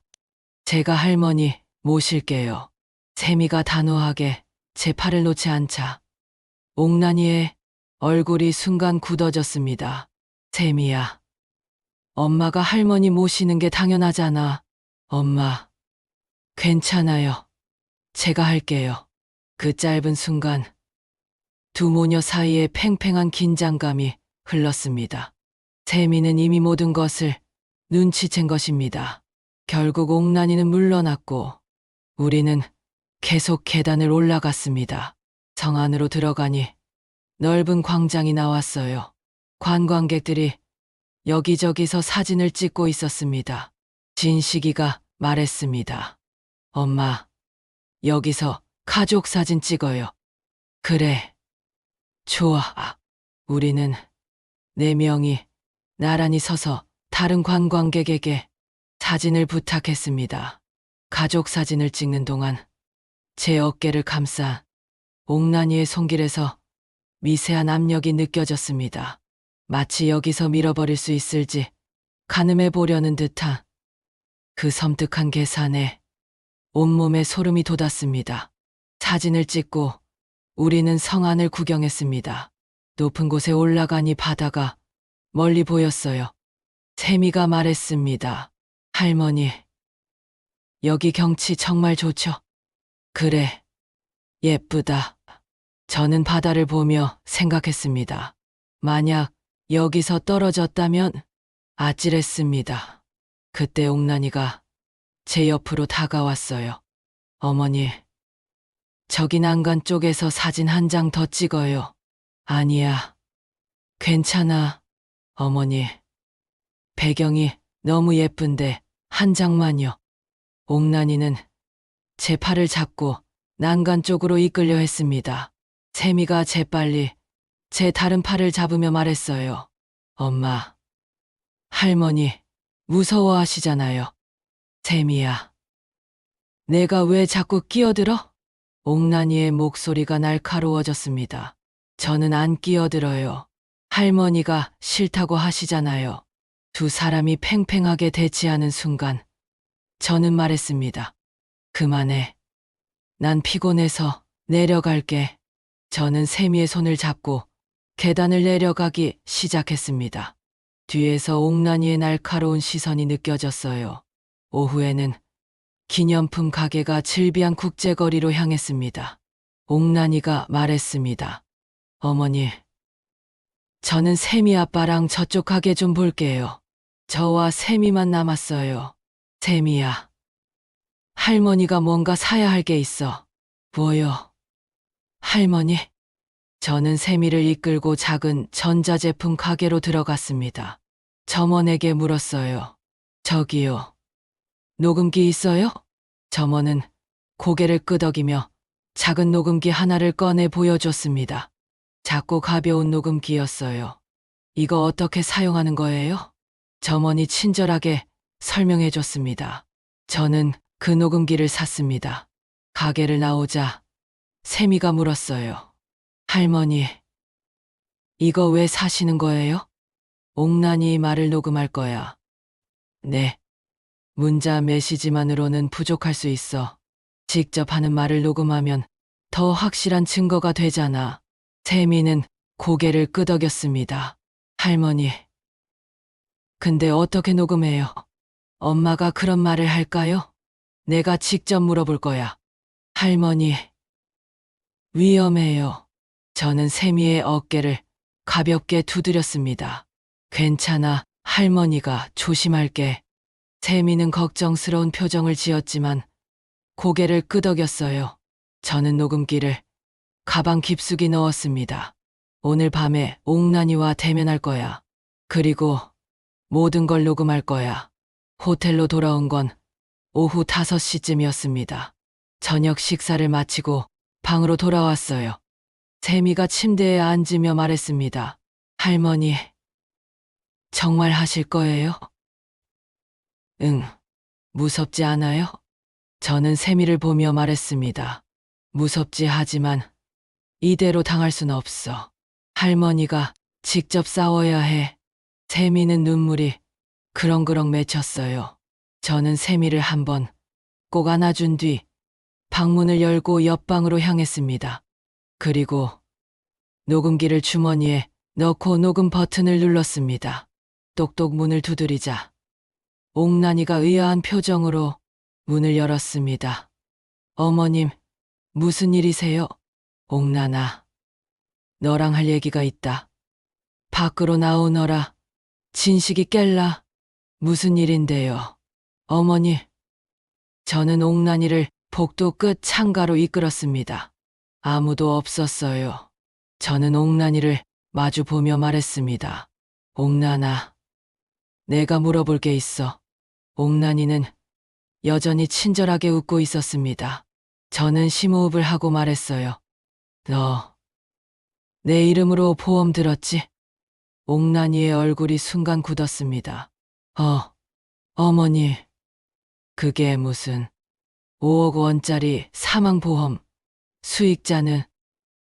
Speaker 1: 제가 할머니 모실게요. 샘이가 단호하게 제 팔을 놓지 않자 옥난이의 얼굴이 순간 굳어졌습니다. 세미야, 엄마가 할머니 모시는 게 당연하잖아. 엄마, 괜찮아요. 제가 할게요. 그 짧은 순간 두 모녀 사이에 팽팽한 긴장감이 흘렀습니다. 세미는 이미 모든 것을 눈치챈 것입니다. 결국 옥란이는 물러났고 우리는 계속 계단을 올라갔습니다. 성 안으로 들어가니 넓은 광장이 나왔어요. 관광객들이 여기저기서 사진을 찍고 있었습니다. 진식이가 말했습니다. 엄마, 여기서 가족 사진 찍어요. 그래, 좋아. 우리는 네 명이 나란히 서서 다른 관광객에게 사진을 부탁했습니다. 가족 사진을 찍는 동안 제 어깨를 감싸 옥란이의 손길에서 미세한 압력이 느껴졌습니다. 마치 여기서 밀어버릴 수 있을지 가늠해 보려는 듯한 그 섬뜩한 계산에 온몸에 소름이 돋았습니다. 사진을 찍고 우리는 성 안을 구경했습니다. 높은 곳에 올라가니 바다가 멀리 보였어요. 세미가 말했습니다. 할머니, 여기 경치 정말 좋죠? 그래, 예쁘다. 저는 바다를 보며 생각했습니다. 만약 여기서 떨어졌다면 아찔했습니다. 그때 옥란이가 제 옆으로 다가왔어요. 어머니, 저기 난간 쪽에서 사진 한 장 더 찍어요. 아니야, 괜찮아. 어머니, 배경이 너무 예쁜데 한 장만요. 옥란이는 제 팔을 잡고 난간 쪽으로 이끌려 했습니다. 세미가 재빨리 제 다른 팔을 잡으며 말했어요. 엄마, 할머니 무서워하시잖아요. 세미야, 내가 왜 자꾸 끼어들어? 옥란이의 목소리가 날카로워졌습니다. 저는 안 끼어들어요. 할머니가 싫다고 하시잖아요. 두 사람이 팽팽하게 대치하는 순간 저는 말했습니다. 그만해. 난 피곤해서 내려갈게. 저는 세미의 손을 잡고 계단을 내려가기 시작했습니다. 뒤에서 옥란이의 날카로운 시선이 느껴졌어요. 오후에는 기념품 가게가 즐비한 국제거리로 향했습니다. 옥란이가 말했습니다. 어머니, 저는 세미 아빠랑 저쪽 가게 좀 볼게요. 저와 세미만 남았어요. 세미야, 할머니가 뭔가 사야 할 게 있어. 뭐요? 할머니? 저는 세미를 이끌고 작은 전자제품 가게로 들어갔습니다. 점원에게 물었어요. 저기요, 녹음기 있어요? 점원은 고개를 끄덕이며 작은 녹음기 하나를 꺼내 보여줬습니다. 작고 가벼운 녹음기였어요. 이거 어떻게 사용하는 거예요? 점원이 친절하게 설명해 줬습니다. 저는 그 녹음기를 샀습니다. 가게를 나오자 세미가 물었어요. 할머니, 이거 왜 사시는 거예요? 옥란이 말을 녹음할 거야. 네. 문자 메시지만으로는 부족할 수 있어. 직접 하는 말을 녹음하면 더 확실한 증거가 되잖아. 세미는 고개를 끄덕였습니다. 할머니, 근데 어떻게 녹음해요? 엄마가 그런 말을 할까요? 내가 직접 물어볼 거야. 할머니, 위험해요. 저는 세미의 어깨를 가볍게 두드렸습니다. 괜찮아, 할머니가 조심할게. 세미는 걱정스러운 표정을 지었지만 고개를 끄덕였어요. 저는 녹음기를 가방 깊숙이 넣었습니다. 오늘 밤에 옥란이와 대면할 거야. 그리고 모든 걸 녹음할 거야. 호텔로 돌아온 건 오후 5시쯤이었습니다. 저녁 식사를 마치고 방으로 돌아왔어요. 세미가 침대에 앉으며 말했습니다. 할머니, 정말 하실 거예요? 응, 무섭지 않아요? 저는 세미를 보며 말했습니다. 무섭지 하지만 이대로 당할 순 없어. 할머니가 직접 싸워야 해. 세미는 눈물이 그렁그렁 맺혔어요. 저는 세미를 한번 꼭 안아준 뒤 방문을 열고 옆방으로 향했습니다. 그리고 녹음기를 주머니에 넣고 녹음 버튼을 눌렀습니다. 똑똑 문을 두드리자 옥란이가 의아한 표정으로 문을 열었습니다. 어머님, 무슨 일이세요? 옥란아, 너랑 할 얘기가 있다. 밖으로 나오너라. 진식이 깰라. 무슨 일인데요? 어머니, 저는 옥란이를 복도 끝 창가로 이끌었습니다. 아무도 없었어요. 저는 옥란이를 마주 보며 말했습니다. 옥란아, 내가 물어볼 게 있어. 옥란이는 여전히 친절하게 웃고 있었습니다. 저는 심호흡을 하고 말했어요. 너, 내 이름으로 보험 들었지? 옥란이의 얼굴이 순간 굳었습니다. 어머니, 그게 무슨 5억 원짜리 사망보험, 수익자는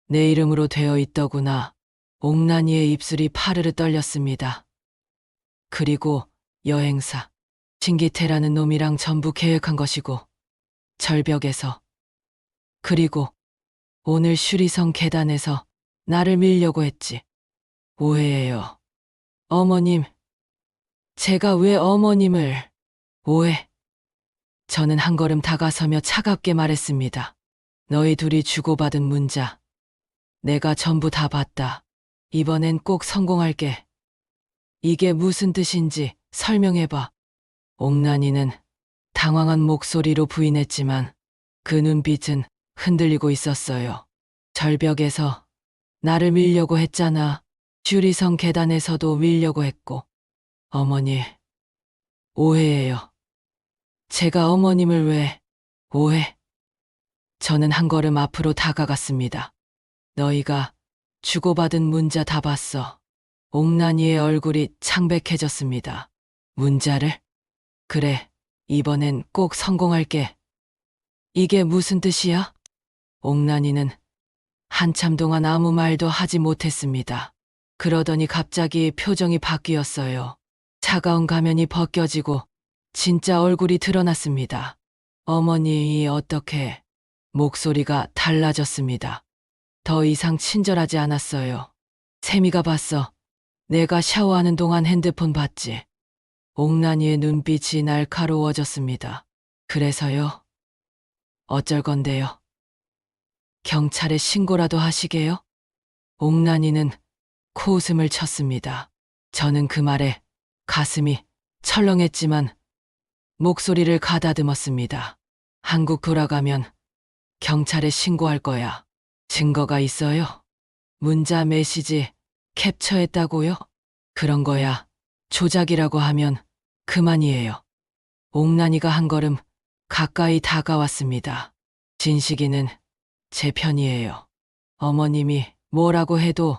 Speaker 1: 내 이름으로 되어 있더구나. 옥란이의 입술이 파르르 떨렸습니다. 그리고 여행사, 신기태라는 놈이랑 전부 계획한 것이고, 절벽에서, 그리고 오늘 슈리성 계단에서 나를 밀려고 했지. 오해예요. 어머님, 제가 왜 어머님을 오해? 저는 한 걸음 다가서며 차갑게 말했습니다. 너희 둘이 주고받은 문자, 내가 전부 다 봤다. 이번엔 꼭 성공할게. 이게 무슨 뜻인지 설명해봐. 옥란이는 당황한 목소리로 부인했지만 그 눈빛은 흔들리고 있었어요. 절벽에서 나를 밀려고 했잖아. 슈리성 계단에서도 밀려고 했고. 어머니, 오해예요. 제가 어머님을 왜 오해? 저는 한 걸음 앞으로 다가갔습니다. 너희가 주고받은 문자 다 봤어. 옥란이의 얼굴이 창백해졌습니다. 문자를? 그래, 이번엔 꼭 성공할게. 이게 무슨 뜻이야? 옥란이는 한참 동안 아무 말도 하지 못했습니다. 그러더니 갑자기 표정이 바뀌었어요. 차가운 가면이 벗겨지고 진짜 얼굴이 드러났습니다. 어머니, 어떻게? 목소리가 달라졌습니다. 더 이상 친절하지 않았어요. 세미가 봤어. 내가 샤워하는 동안 핸드폰 봤지. 옥란이의 눈빛이 날카로워졌습니다. 그래서요? 어쩔 건데요? 경찰에 신고라도 하시게요? 옥란이는 코웃음을 쳤습니다. 저는 그 말에 가슴이 철렁했지만 목소리를 가다듬었습니다. 한국 돌아가면 경찰에 신고할 거야. 증거가 있어요? 문자 메시지 캡처했다고요? 그런 거야. 조작이라고 하면 그만이에요. 옥란이가 한 걸음 가까이 다가왔습니다. 진식이는 제 편이에요. 어머님이 뭐라고 해도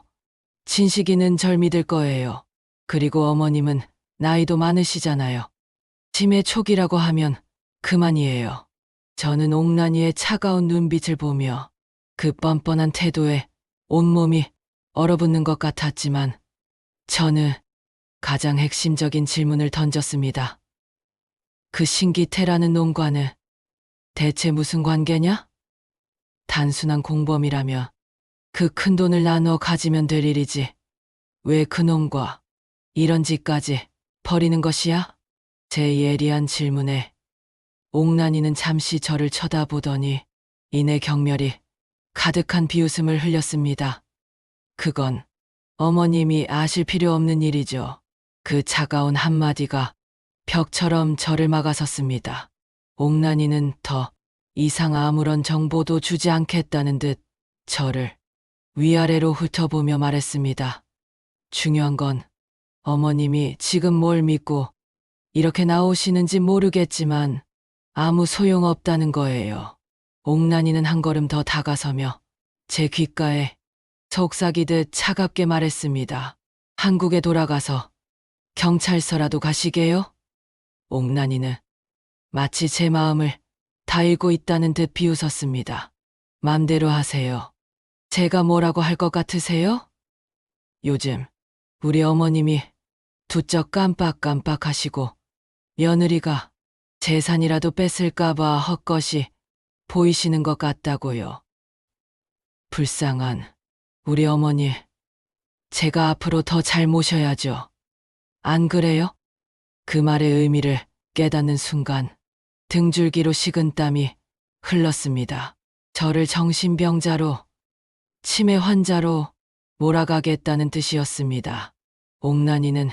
Speaker 1: 진식이는 절 믿을 거예요. 그리고 어머님은 나이도 많으시잖아요. 치매 초기라고 하면 그만이에요. 저는 옥란이의 차가운 눈빛을 보며 그 뻔뻔한 태도에 온몸이 얼어붙는 것 같았지만 저는 가장 핵심적인 질문을 던졌습니다. 그 신기태라는 놈과는 대체 무슨 관계냐? 단순한 공범이라면 그 큰 돈을 나눠 가지면 될 일이지. 왜 그놈과 이런 짓까지 벌이는 것이야? 제 예리한 질문에 옥란이는 잠시 저를 쳐다보더니 이내 경멸이 가득한 비웃음을 흘렸습니다. 그건 어머님이 아실 필요 없는 일이죠. 그 차가운 한마디가 벽처럼 저를 막아섰습니다. 옥란이는 더 이상 아무런 정보도 주지 않겠다는 듯 저를 위아래로 훑어보며 말했습니다. 중요한 건 어머님이 지금 뭘 믿고 이렇게 나오시는지 모르겠지만 아무 소용없다는 거예요. 옥란이는 한 걸음 더 다가서며 제 귓가에 속삭이듯 차갑게 말했습니다. 한국에 돌아가서 경찰서라도 가시게요? 옥란이는 마치 제 마음을 다 읽고 있다는 듯 비웃었습니다. 맘대로 하세요. 제가 뭐라고 할 것 같으세요? 요즘 우리 어머님이 두쩍 깜빡깜빡하시고 며느리가 재산이라도 뺏을까봐 헛것이 보이시는 것 같다고요. 불쌍한 우리 어머니. 제가 앞으로 더 잘 모셔야죠. 안 그래요? 그 말의 의미를 깨닫는 순간 등줄기로 식은 땀이 흘렀습니다. 저를 정신병자로, 치매 환자로 몰아가겠다는 뜻이었습니다. 옥난이는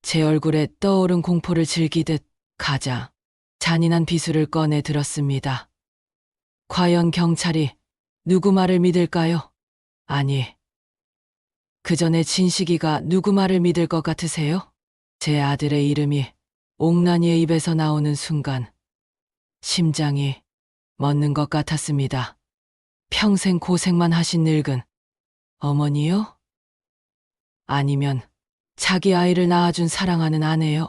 Speaker 1: 제 얼굴에 떠오른 공포를 즐기듯 가장 잔인한 비수를 꺼내 들었습니다. 과연 경찰이 누구 말을 믿을까요? 아니, 그 전에 진식이가 누구 말을 믿을 것 같으세요? 제 아들의 이름이 옥난이의 입에서 나오는 순간 심장이 멎는 것 같았습니다. 평생 고생만 하신 늙은 어머니요? 아니면 자기 아이를 낳아준 사랑하는 아내요?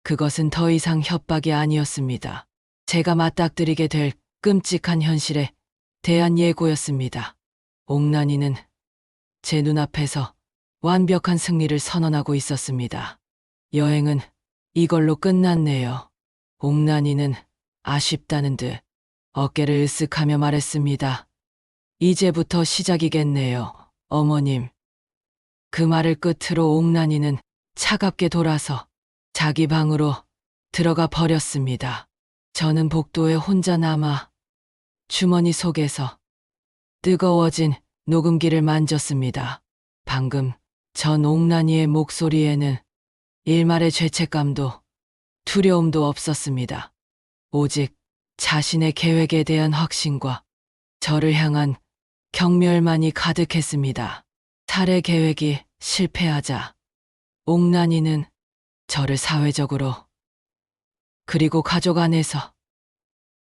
Speaker 1: 그것은 더 이상 협박이 아니었습니다. 제가 맞닥뜨리게 될 끔찍한 현실에 대한 예고였습니다. 옥난이는 제 눈앞에서 완벽한 승리를 선언하고 있었습니다. 여행은 이걸로 끝났네요. 옥난이는 아쉽다는 듯 어깨를 으쓱하며 말했습니다. 이제부터 시작이겠네요, 어머님. 그 말을 끝으로 옥난이는 차갑게 돌아서 자기 방으로 들어가 버렸습니다. 저는 복도에 혼자 남아 주머니 속에서 뜨거워진 녹음기를 만졌습니다. 방금 전 옥난이의 목소리에는 일말의 죄책감도 두려움도 없었습니다. 오직 자신의 계획에 대한 확신과 저를 향한 경멸만이 가득했습니다. 살해 계획이 실패하자 옥난이는 저를 사회적으로 그리고 가족 안에서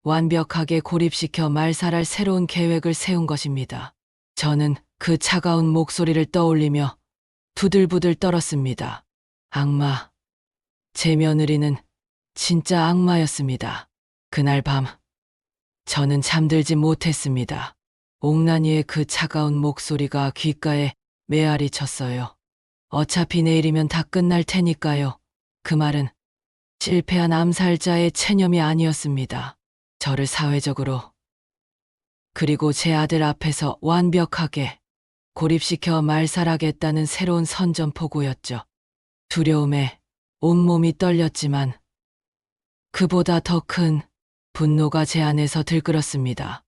Speaker 1: 완벽하게 고립시켜 말살할 새로운 계획을 세운 것입니다. 저는 그 차가운 목소리를 떠올리며 부들부들 떨었습니다. 악마. 제 며느리는 진짜 악마였습니다. 그날 밤 저는 잠들지 못했습니다. 옥난이의 그 차가운 목소리가 귓가에 메아리 쳤어요. 어차피 내일이면 다 끝날 테니까요. 그 말은 실패한 암살자의 체념이 아니었습니다. 저를 사회적으로 그리고 제 아들 앞에서 완벽하게 고립시켜 말살하겠다는 새로운 선전포고였죠. 두려움에 온몸이 떨렸지만 그보다 더 큰 분노가 제 안에서 들끓었습니다.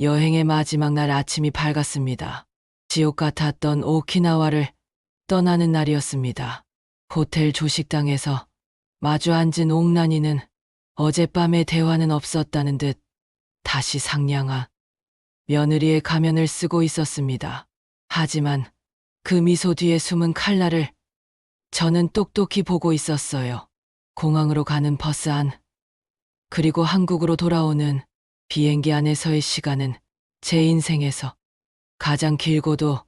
Speaker 1: 여행의 마지막 날 아침이 밝았습니다. 지옥 같았던 오키나와를 떠나는 날이었습니다. 호텔 조식당에서 마주 앉은 옥난이는 어젯밤의 대화는 없었다는 듯 다시 상냥한 며느리의 가면을 쓰고 있었습니다. 하지만 그 미소 뒤에 숨은 칼날을 저는 똑똑히 보고 있었어요. 공항으로 가는 버스 안, 그리고 한국으로 돌아오는 비행기 안에서의 시간은 제 인생에서 가장 길고도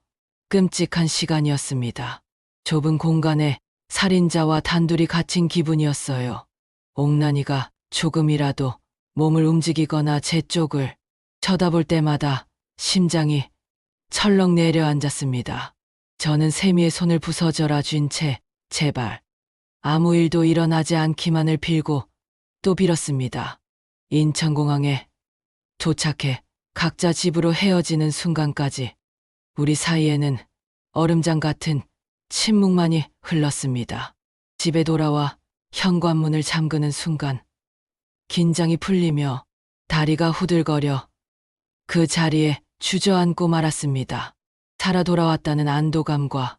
Speaker 1: 끔찍한 시간이었습니다. 좁은 공간에 살인자와 단둘이 갇힌 기분이었어요. 옥난이가 조금이라도 몸을 움직이거나 제 쪽을 쳐다볼 때마다 심장이 철렁 내려앉았습니다. 저는 세미의 손을 부서져라 쥔 채 제발 아무 일도 일어나지 않기만을 빌고 또 빌었습니다. 인천공항에 도착해 각자 집으로 헤어지는 순간까지 우리 사이에는 얼음장 같은 침묵만이 흘렀습니다. 집에 돌아와 현관문을 잠그는 순간 긴장이 풀리며 다리가 후들거려 그 자리에 주저앉고 말았습니다. 살아 돌아왔다는 안도감과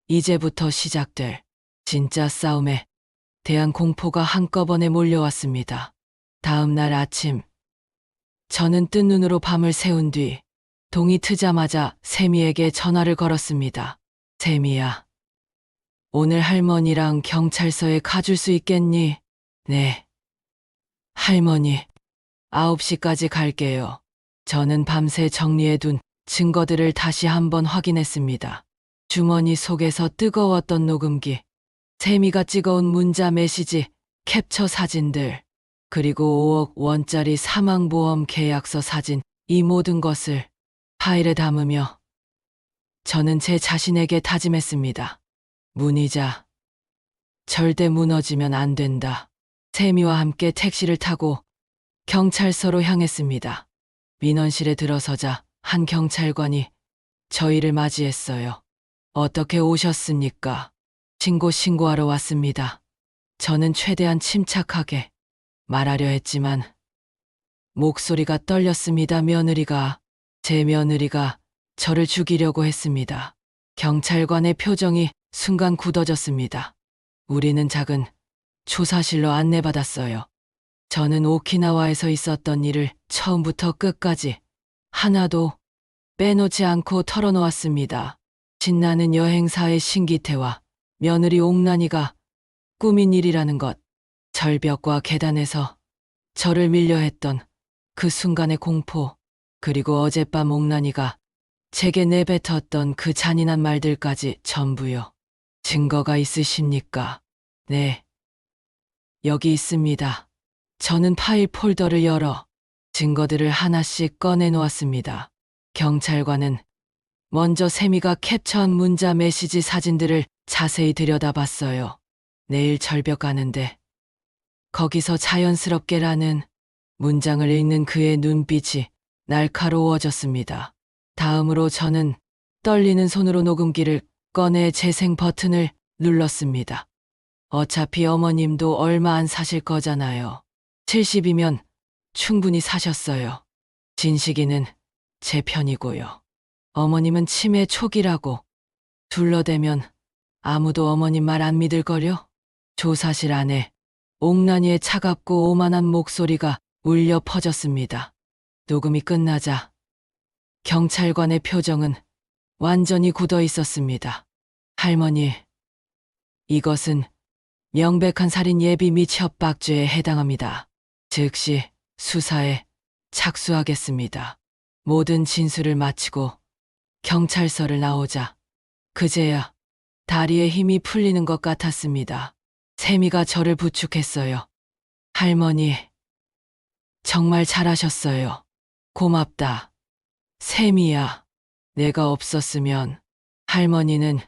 Speaker 1: 이제부터 시작될 진짜 싸움에 대한 공포가 한꺼번에 몰려왔습니다. 다음 날 아침, 저는 뜬 눈으로 밤을 새운 뒤 동이 트자마자 세미에게 전화를 걸었습니다. 세미야, 오늘 할머니랑 경찰서에 가줄 수 있겠니? 네. 할머니, 9시까지 갈게요. 저는 밤새 정리해둔 증거들을 다시 한번 확인했습니다. 주머니 속에서 뜨거웠던 녹음기, 세미가 찍어온 문자 메시지, 캡처 사진들, 그리고 5억 원짜리 사망보험 계약서 사진, 이 모든 것을 파일에 담으며 저는 제 자신에게 다짐했습니다. 문희자, 절대 무너지면 안 된다. 세미와 함께 택시를 타고 경찰서로 향했습니다. 민원실에 들어서자 한 경찰관이 저희를 맞이했어요. 어떻게 오셨습니까? 신고하러 왔습니다. 저는 최대한 침착하게 말하려 했지만 목소리가 떨렸습니다. 제 며느리가 저를 죽이려고 했습니다. 경찰관의 표정이 순간 굳어졌습니다. 우리는 작은 조사실로 안내받았어요. 저는 오키나와에서 있었던 일을 처음부터 끝까지 하나도 빼놓지 않고 털어놓았습니다. 신나는 여행사의 신기태와 며느리 옥란이가 꾸민 일이라는 것, 절벽과 계단에서 저를 밀려 했던 그 순간의 공포, 그리고 어젯밤 옥란이가 제게 내뱉었던 그 잔인한 말들까지 전부요. 증거가 있으십니까? 네. 여기 있습니다. 저는 파일 폴더를 열어 증거들을 하나씩 꺼내 놓았습니다. 경찰관은 먼저 세미가 캡처한 문자 메시지 사진들을 자세히 들여다봤어요. 내일 절벽 가는데 거기서 자연스럽게라는 문장을 읽는 그의 눈빛이 날카로워졌습니다. 다음으로 저는 떨리는 손으로 녹음기를 꺼내 재생 버튼을 눌렀습니다. 어차피 어머님도 얼마 안 사실 거잖아요. 70이면 충분히 사셨어요. 진식이는 제 편이고요. 어머님은 치매 초기라고 둘러대면 아무도 어머님 말 안 믿을걸요? 조사실 안에 옥란이의 차갑고 오만한 목소리가 울려 퍼졌습니다. 녹음이 끝나자 경찰관의 표정은 완전히 굳어 있었습니다. 할머니, 이것은 명백한 살인 예비 및 협박죄에 해당합니다. 즉시 수사에 착수하겠습니다. 모든 진술을 마치고 경찰서를 나오자 그제야 다리에 힘이 풀리는 것 같았습니다. 세미가 저를 부축했어요. 할머니, 정말 잘하셨어요. 고맙다. 세미야, 내가 없었으면 할머니는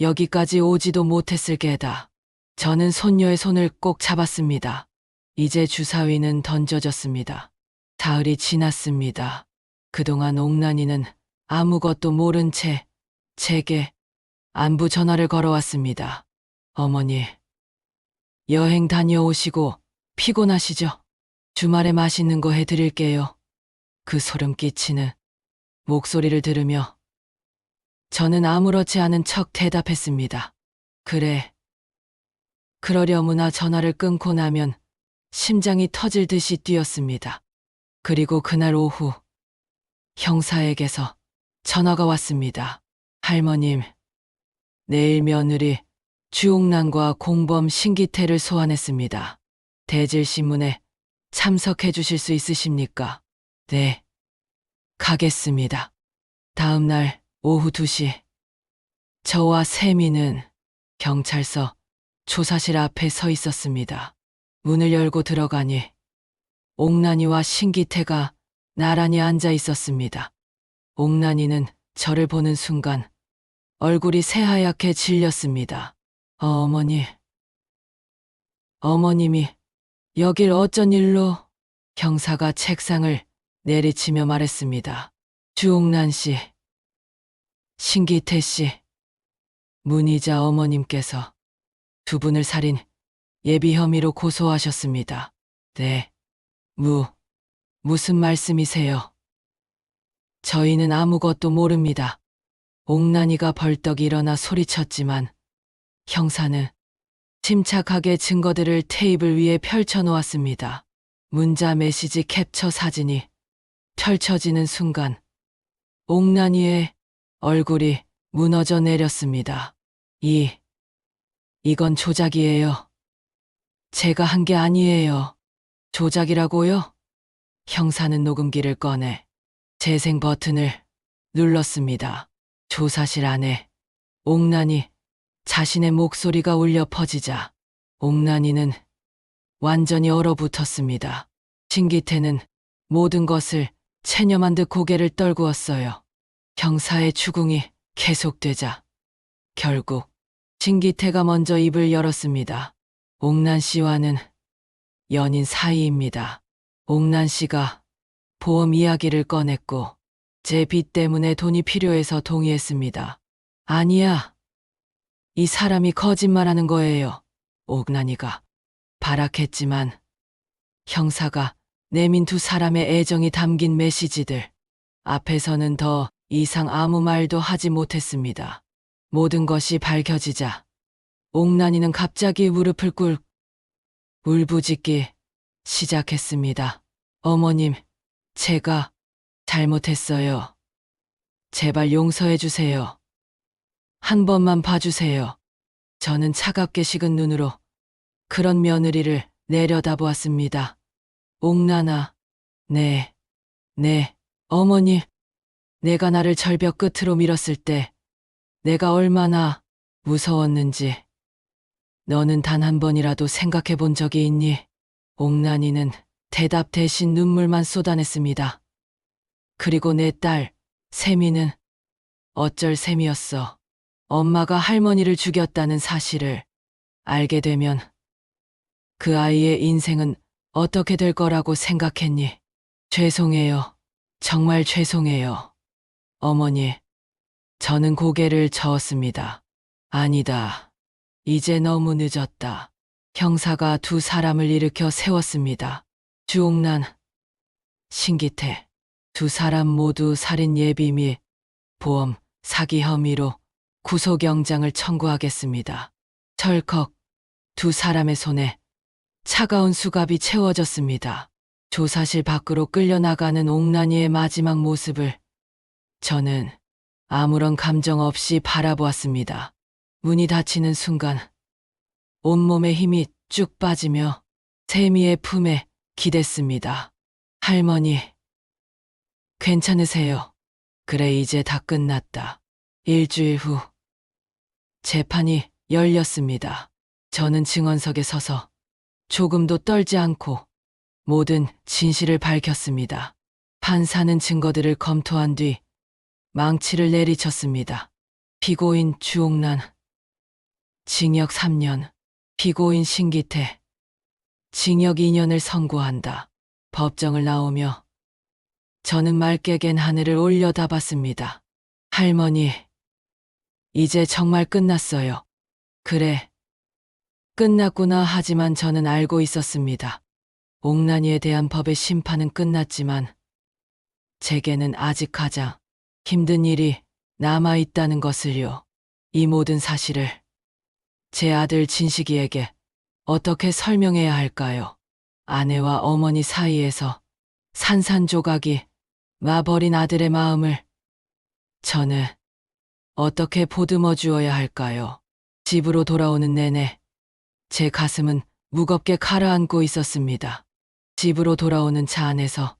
Speaker 1: 여기까지 오지도 못했을 게다. 저는 손녀의 손을 꼭 잡았습니다. 이제 주사위는 던져졌습니다. 사흘이 지났습니다. 그동안 옥란이는 아무것도 모른 채 제게 안부 전화를 걸어왔습니다. 어머니, 여행 다녀오시고 피곤하시죠? 주말에 맛있는 거 해드릴게요. 그 소름 끼치는 목소리를 들으며 저는 아무렇지 않은 척 대답했습니다. 그래. 그러려무나 전화를 끊고 나면 심장이 터질 듯이 뛰었습니다. 그리고 그날 오후 형사에게서 전화가 왔습니다. 할머님, 내일 며느리 주옥란과 공범 신기태를 소환했습니다. 대질신문에 참석해 주실 수 있으십니까? 네, 가겠습니다. 다음 날 오후 2시, 저와 세미는 경찰서 조사실 앞에 서 있었습니다. 문을 열고 들어가니 옥란이와 신기태가 나란히 앉아 있었습니다. 옥란이는 저를 보는 순간 얼굴이 새하얗게 질렸습니다. 어머니, 어머님이 여길 어쩐 일로? 형사가 책상을 내리치며 말했습니다. 주옥란 씨, 신기태 씨, 문희자 어머님께서 두 분을 살인 예비 혐의로 고소하셨습니다. 네, 무슨 말씀이세요? 저희는 아무것도 모릅니다. 옥란이가 벌떡 일어나 소리쳤지만 형사는 침착하게 증거들을 테이블 위에 펼쳐놓았습니다. 문자 메시지 캡처 사진이 펼쳐지는 순간 옥란이의 얼굴이 무너져 내렸습니다. 이건 조작이에요. 제가 한 게 아니에요. 조작이라고요? 형사는 녹음기를 꺼내 재생 버튼을 눌렀습니다. 조사실 안에 옥란이 자신의 목소리가 울려 퍼지자 옥란이는 완전히 얼어붙었습니다. 신기태는 모든 것을 체념한 듯 고개를 떨구었어요. 형사의 추궁이 계속되자 결국 신기태가 먼저 입을 열었습니다. 옥란 씨와는 연인 사이입니다. 옥란 씨가 보험 이야기를 꺼냈고 제 빚 때문에 돈이 필요해서 동의했습니다. 아니야. 이 사람이 거짓말하는 거예요. 옥난이가 발악했지만 형사가 내민 두 사람의 애정이 담긴 메시지들 앞에서는 더 이상 아무 말도 하지 못했습니다. 모든 것이 밝혀지자 옥난이는 갑자기 무릎을 꿇 울부짖기 시작했습니다. 어머님, 제가 잘못했어요. 제발 용서해 주세요. 한 번만 봐주세요. 저는 차갑게 식은 눈으로 그런 며느리를 내려다보았습니다. 옥난아, 네, 어머니, 내가 나를 절벽 끝으로 밀었을 때 내가 얼마나 무서웠는지 너는 단 한 번이라도 생각해 본 적이 있니? 옥난이는 대답 대신 눈물만 쏟아냈습니다. 그리고 내 딸, 세미는 어쩔 셈이었어. 엄마가 할머니를 죽였다는 사실을 알게 되면 그 아이의 인생은 어떻게 될 거라고 생각했니? 죄송해요. 정말 죄송해요. 어머니, 저는 고개를 저었습니다. 아니다. 이제 너무 늦었다. 형사가 두 사람을 일으켜 세웠습니다. 주옥란, 신기태, 두 사람 모두 살인 예비 및 보험, 사기 혐의로 구속영장을 청구하겠습니다. 철컥 두 사람의 손에 차가운 수갑이 채워졌습니다. 조사실 밖으로 끌려나가는 옥란이의 마지막 모습을 저는 아무런 감정 없이 바라보았습니다. 문이 닫히는 순간 온몸에 힘이 쭉 빠지며 세미의 품에 기댔습니다. 할머니, 괜찮으세요? 그래, 이제 다 끝났다. 일주일 후 재판이 열렸습니다. 저는 증언석에 서서 조금도 떨지 않고 모든 진실을 밝혔습니다. 판사는 증거들을 검토한 뒤 망치를 내리쳤습니다. 피고인 주옥란, 징역 3년, 피고인 신기태, 징역 2년을 선고한다. 법정을 나오며 저는 맑게 갠 하늘을 올려다봤습니다. 할머니, 이제 정말 끝났어요. 그래, 끝났구나. 하지만 저는 알고 있었습니다. 옥란이에 대한 법의 심판은 끝났지만 제게는 아직 가장 힘든 일이 남아있다는 것을요. 이 모든 사실을 제 아들 진식이에게 어떻게 설명해야 할까요? 아내와 어머니 사이에서 산산조각이 나버린 아들의 마음을 저는 어떻게 보듬어 주어야 할까요? 집으로 돌아오는 내내 제 가슴은 무겁게 가라앉고 있었습니다. 집으로 돌아오는 차 안에서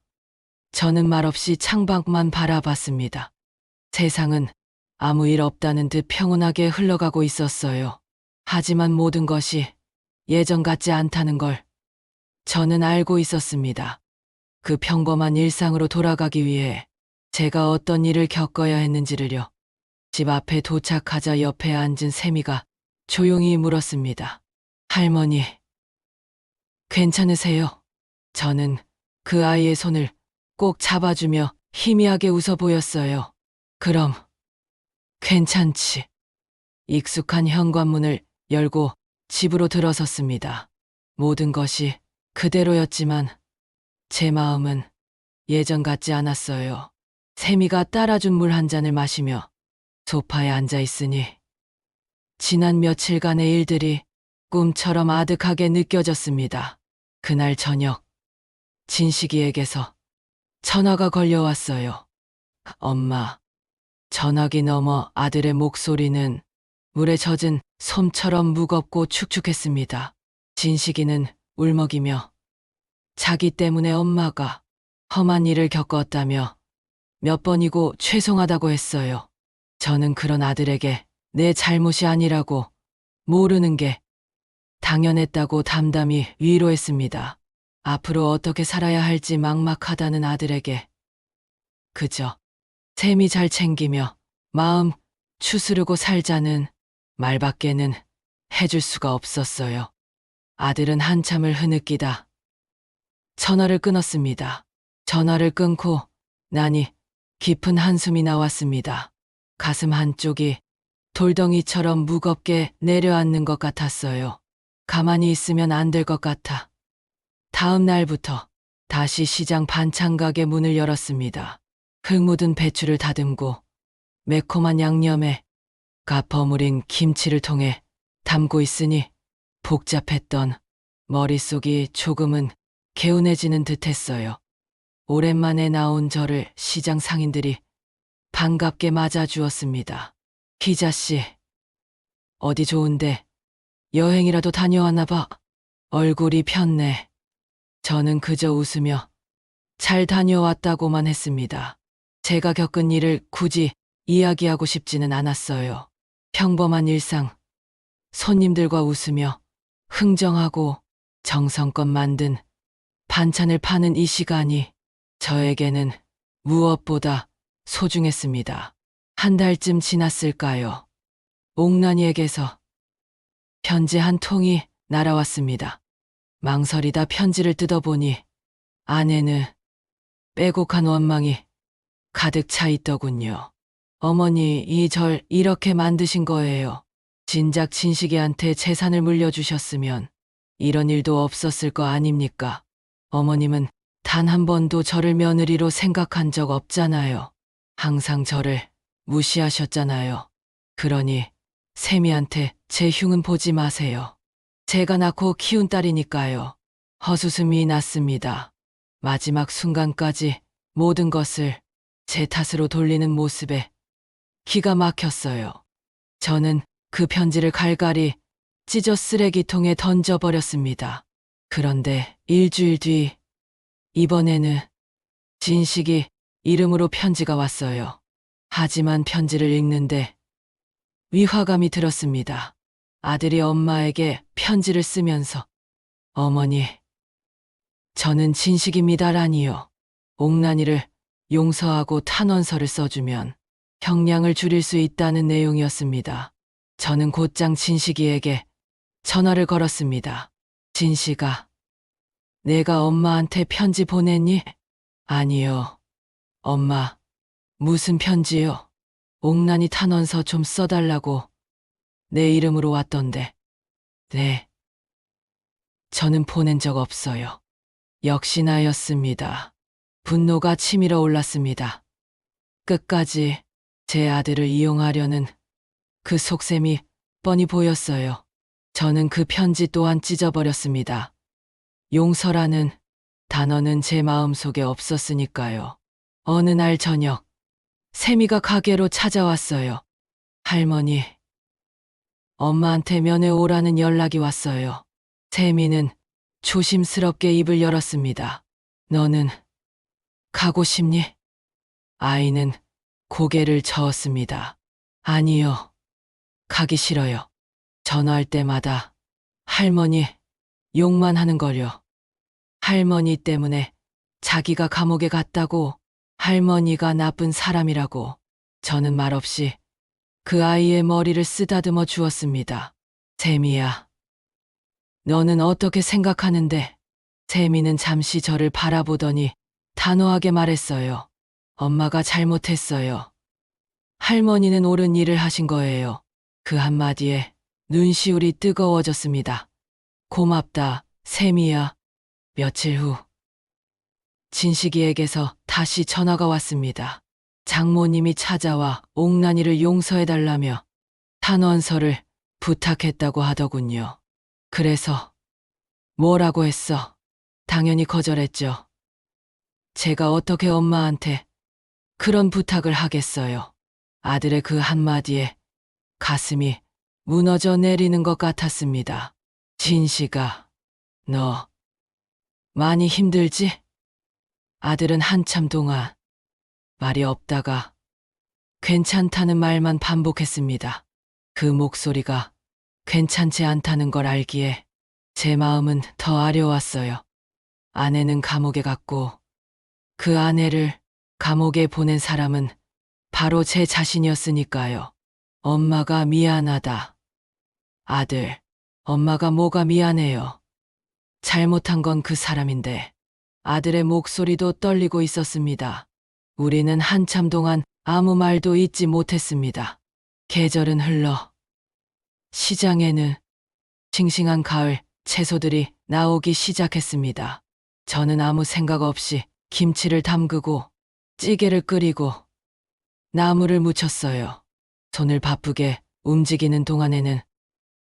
Speaker 1: 저는 말없이 창밖만 바라봤습니다. 세상은 아무 일 없다는 듯 평온하게 흘러가고 있었어요. 하지만 모든 것이 예전 같지 않다는 걸 저는 알고 있었습니다. 그 평범한 일상으로 돌아가기 위해 제가 어떤 일을 겪어야 했는지를요. 집 앞에 도착하자 옆에 앉은 세미가 조용히 물었습니다. 할머니, 괜찮으세요? 저는 그 아이의 손을 꼭 잡아주며 희미하게 웃어 보였어요. 그럼 괜찮지. 익숙한 현관문을 열고 집으로 들어섰습니다. 모든 것이 그대로였지만 제 마음은 예전 같지 않았어요. 세미가 따라준 물 한 잔을 마시며 소파에 앉아 있으니 지난 며칠간의 일들이 꿈처럼 아득하게 느껴졌습니다. 그날 저녁 진식이에게서 전화가 걸려왔어요. 엄마. 전화기 너머 아들의 목소리는 물에 젖은 솜처럼 무겁고 축축했습니다. 진식이는 울먹이며 자기 때문에 엄마가 험한 일을 겪었다며 몇 번이고 죄송하다고 했어요. 저는 그런 아들에게 내 잘못이 아니라고 모르는 게 당연했다고 담담히 위로했습니다. 앞으로 어떻게 살아야 할지 막막하다는 아들에게 그저 셈이 잘 챙기며 마음 추스르고 살자는 말밖에는 해줄 수가 없었어요. 아들은 한참을 흐느끼다 전화를 끊었습니다. 전화를 끊고 나니 깊은 한숨이 나왔습니다. 가슴 한쪽이 돌덩이처럼 무겁게 내려앉는 것 같았어요. 가만히 있으면 안 될 것 같아. 다음 날부터 다시 시장 반찬 가게 문을 열었습니다. 흙 묻은 배추를 다듬고 매콤한 양념에 가 버무린 김치를 통해 담고 있으니 복잡했던 머릿속이 조금은 개운해지는 듯했어요. 오랜만에 나온 저를 시장 상인들이 반갑게 맞아주었습니다. 기자씨, 어디 좋은데 여행이라도 다녀왔나 봐. 얼굴이 폈네. 저는 그저 웃으며 잘 다녀왔다고만 했습니다. 제가 겪은 일을 굳이 이야기하고 싶지는 않았어요. 평범한 일상, 손님들과 웃으며 흥정하고 정성껏 만든 반찬을 파는 이 시간이 저에게는 무엇보다 소중했습니다. 한 달쯤 지났을까요? 옥란이에게서 편지 한 통이 날아왔습니다. 망설이다 편지를 뜯어보니 안에는 빼곡한 원망이 가득 차 있더군요. 어머니, 이 절 이렇게 만드신 거예요. 진작 진식이한테 재산을 물려주셨으면 이런 일도 없었을 거 아닙니까? 어머님은 단 한 번도 저를 며느리로 생각한 적 없잖아요. 항상 저를 무시하셨잖아요. 그러니 세미한테 제 흉은 보지 마세요. 제가 낳고 키운 딸이니까요. 헛웃음이 났습니다. 마지막 순간까지 모든 것을 제 탓으로 돌리는 모습에 기가 막혔어요. 저는 그 편지를 갈갈이 찢어 쓰레기통에 던져버렸습니다. 그런데 일주일 뒤, 이번에는 진식이 이름으로 편지가 왔어요. 하지만 편지를 읽는데 위화감이 들었습니다. 아들이 엄마에게 편지를 쓰면서 어머니, 저는 진식입니다라니요. 옥란이를 용서하고 탄원서를 써주면 형량을 줄일 수 있다는 내용이었습니다. 저는 곧장 진식이에게 전화를 걸었습니다. 진식아, 내가 엄마한테 편지 보냈니? 아니요. 엄마, 무슨 편지요? 옥란이 탄원서 좀 써달라고 내 이름으로 왔던데. 네. 저는 보낸 적 없어요. 역시 나였습니다. 분노가 치밀어 올랐습니다. 끝까지 제 아들을 이용하려는 그 속셈이 뻔히 보였어요. 저는 그 편지 또한 찢어버렸습니다. 용서라는 단어는 제 마음속에 없었으니까요. 어느 날 저녁, 세미가 가게로 찾아왔어요. 할머니, 엄마한테 면회 오라는 연락이 왔어요. 세미는 조심스럽게 입을 열었습니다. 너는 가고 싶니? 아이는 고개를 저었습니다. 아니요. 가기 싫어요. 전화할 때마다 할머니 욕만 하는 걸요. 할머니 때문에 자기가 감옥에 갔다고, 할머니가 나쁜 사람이라고. 저는 말없이 그 아이의 머리를 쓰다듬어 주었습니다. 세미야, 너는 어떻게 생각하는데? 세미는 잠시 저를 바라보더니 단호하게 말했어요. 엄마가 잘못했어요. 할머니는 옳은 일을 하신 거예요. 그 한마디에 눈시울이 뜨거워졌습니다. 고맙다, 세미야. 며칠 후 진식이에게서 다시 전화가 왔습니다. 장모님이 찾아와 옥란이를 용서해달라며 탄원서를 부탁했다고 하더군요. 그래서 뭐라고 했어? 당연히 거절했죠. 제가 어떻게 엄마한테 그런 부탁을 하겠어요. 아들의 그 한마디에 가슴이 무너져 내리는 것 같았습니다. 진식아, 너 많이 힘들지? 아들은 한참 동안 말이 없다가 괜찮다는 말만 반복했습니다. 그 목소리가 괜찮지 않다는 걸 알기에 제 마음은 더 아려왔어요. 아내는 감옥에 갔고 그 아내를 감옥에 보낸 사람은 바로 제 자신이었으니까요. 엄마가 미안하다. 아들, 엄마가 뭐가 미안해요. 잘못한 건 그 사람인데. 아들의 목소리도 떨리고 있었습니다. 우리는 한참 동안 아무 말도 잇지 못했습니다. 계절은 흘러 시장에는 싱싱한 가을 채소들이 나오기 시작했습니다. 저는 아무 생각 없이 김치를 담그고 찌개를 끓이고 나물을 무쳤어요. 손을 바쁘게 움직이는 동안에는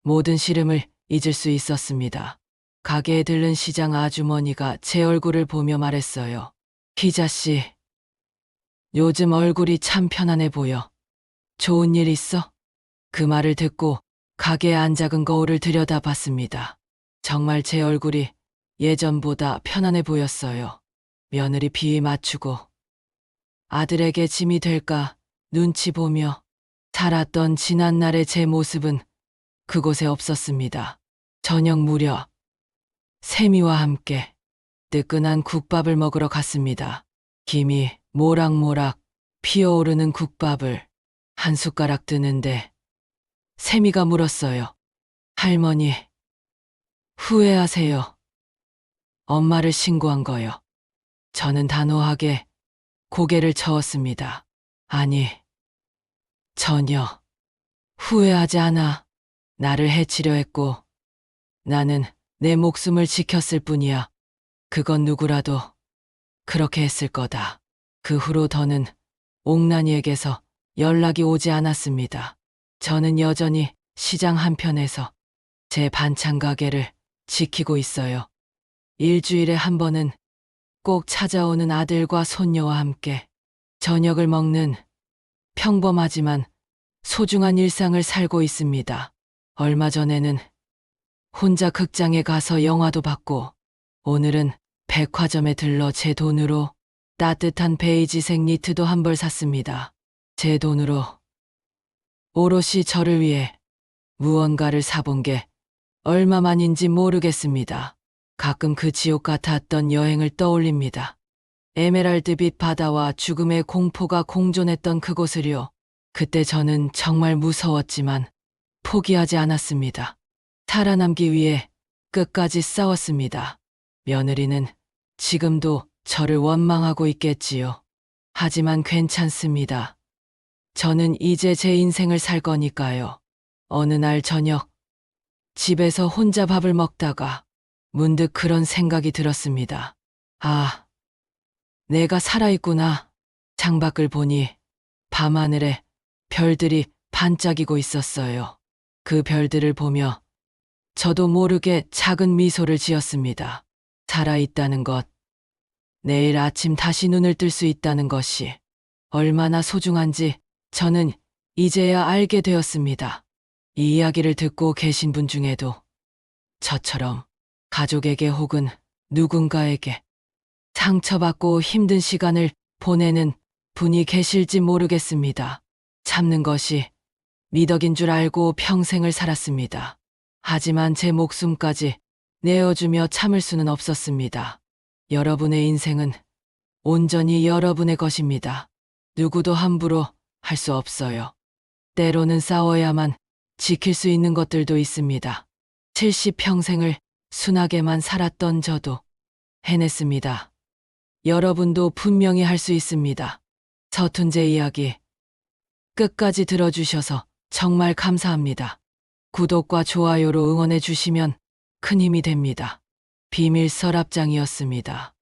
Speaker 1: 모든 시름을 잊을 수 있었습니다. 가게에 들른 시장 아주머니가 제 얼굴을 보며 말했어요. 희자씨, 요즘 얼굴이 참 편안해 보여. 좋은 일 있어? 그 말을 듣고 가게의 안 작은 거울을 들여다봤습니다. 정말 제 얼굴이 예전보다 편안해 보였어요. 며느리 비위 맞추고 아들에게 짐이 될까 눈치 보며 살았던 지난날의 제 모습은 그곳에 없었습니다. 저녁 무렵 세미와 함께 뜨끈한 국밥을 먹으러 갔습니다. 김이 모락모락 피어오르는 국밥을 한 숟가락 드는데 세미가 물었어요. 할머니, 후회하세요? 엄마를 신고한 거요. 저는 단호하게 고개를 저었습니다. 아니, 전혀 후회하지 않아. 나를 해치려 했고 나는 내 목숨을 지켰을 뿐이야. 그건 누구라도 그렇게 했을 거다. 그 후로 더는 옥란이에게서 연락이 오지 않았습니다. 저는 여전히 시장 한편에서 제 반찬 가게를 지키고 있어요. 일주일에 한 번은 꼭 찾아오는 아들과 손녀와 함께 저녁을 먹는 평범하지만 소중한 일상을 살고 있습니다. 얼마 전에는 혼자 극장에 가서 영화도 봤고 오늘은 백화점에 들러 제 돈으로 따뜻한 베이지색 니트도 한 벌 샀습니다. 제 돈으로 오롯이 저를 위해 무언가를 사본 게 얼마만인지 모르겠습니다. 가끔 그 지옥 같았던 여행을 떠올립니다. 에메랄드빛 바다와 죽음의 공포가 공존했던 그곳을요. 그때 저는 정말 무서웠지만 포기하지 않았습니다. 살아남기 위해 끝까지 싸웠습니다. 며느리는 지금도 저를 원망하고 있겠지요. 하지만 괜찮습니다. 저는 이제 제 인생을 살 거니까요. 어느 날 저녁 집에서 혼자 밥을 먹다가 문득 그런 생각이 들었습니다. 아, 내가 살아있구나. 창밖을 보니 밤하늘에 별들이 반짝이고 있었어요. 그 별들을 보며 저도 모르게 작은 미소를 지었습니다. 살아있다는 것, 내일 아침 다시 눈을 뜰 수 있다는 것이 얼마나 소중한지 저는 이제야 알게 되었습니다. 이 이야기를 듣고 계신 분 중에도 저처럼 가족에게 혹은 누군가에게 상처받고 힘든 시간을 보내는 분이 계실지 모르겠습니다. 참는 것이 미덕인 줄 알고 평생을 살았습니다. 하지만 제 목숨까지 내어주며 참을 수는 없었습니다. 여러분의 인생은 온전히 여러분의 것입니다. 누구도 함부로 할 수 없어요. 때로는 싸워야만 지킬 수 있는 것들도 있습니다. 70평생을 순하게만 살았던 저도 해냈습니다. 여러분도 분명히 할 수 있습니다. 서툰 제 이야기 끝까지 들어주셔서 정말 감사합니다. 구독과 좋아요로 응원해 주시면 큰 힘이 됩니다. 비밀 서랍장이었습니다.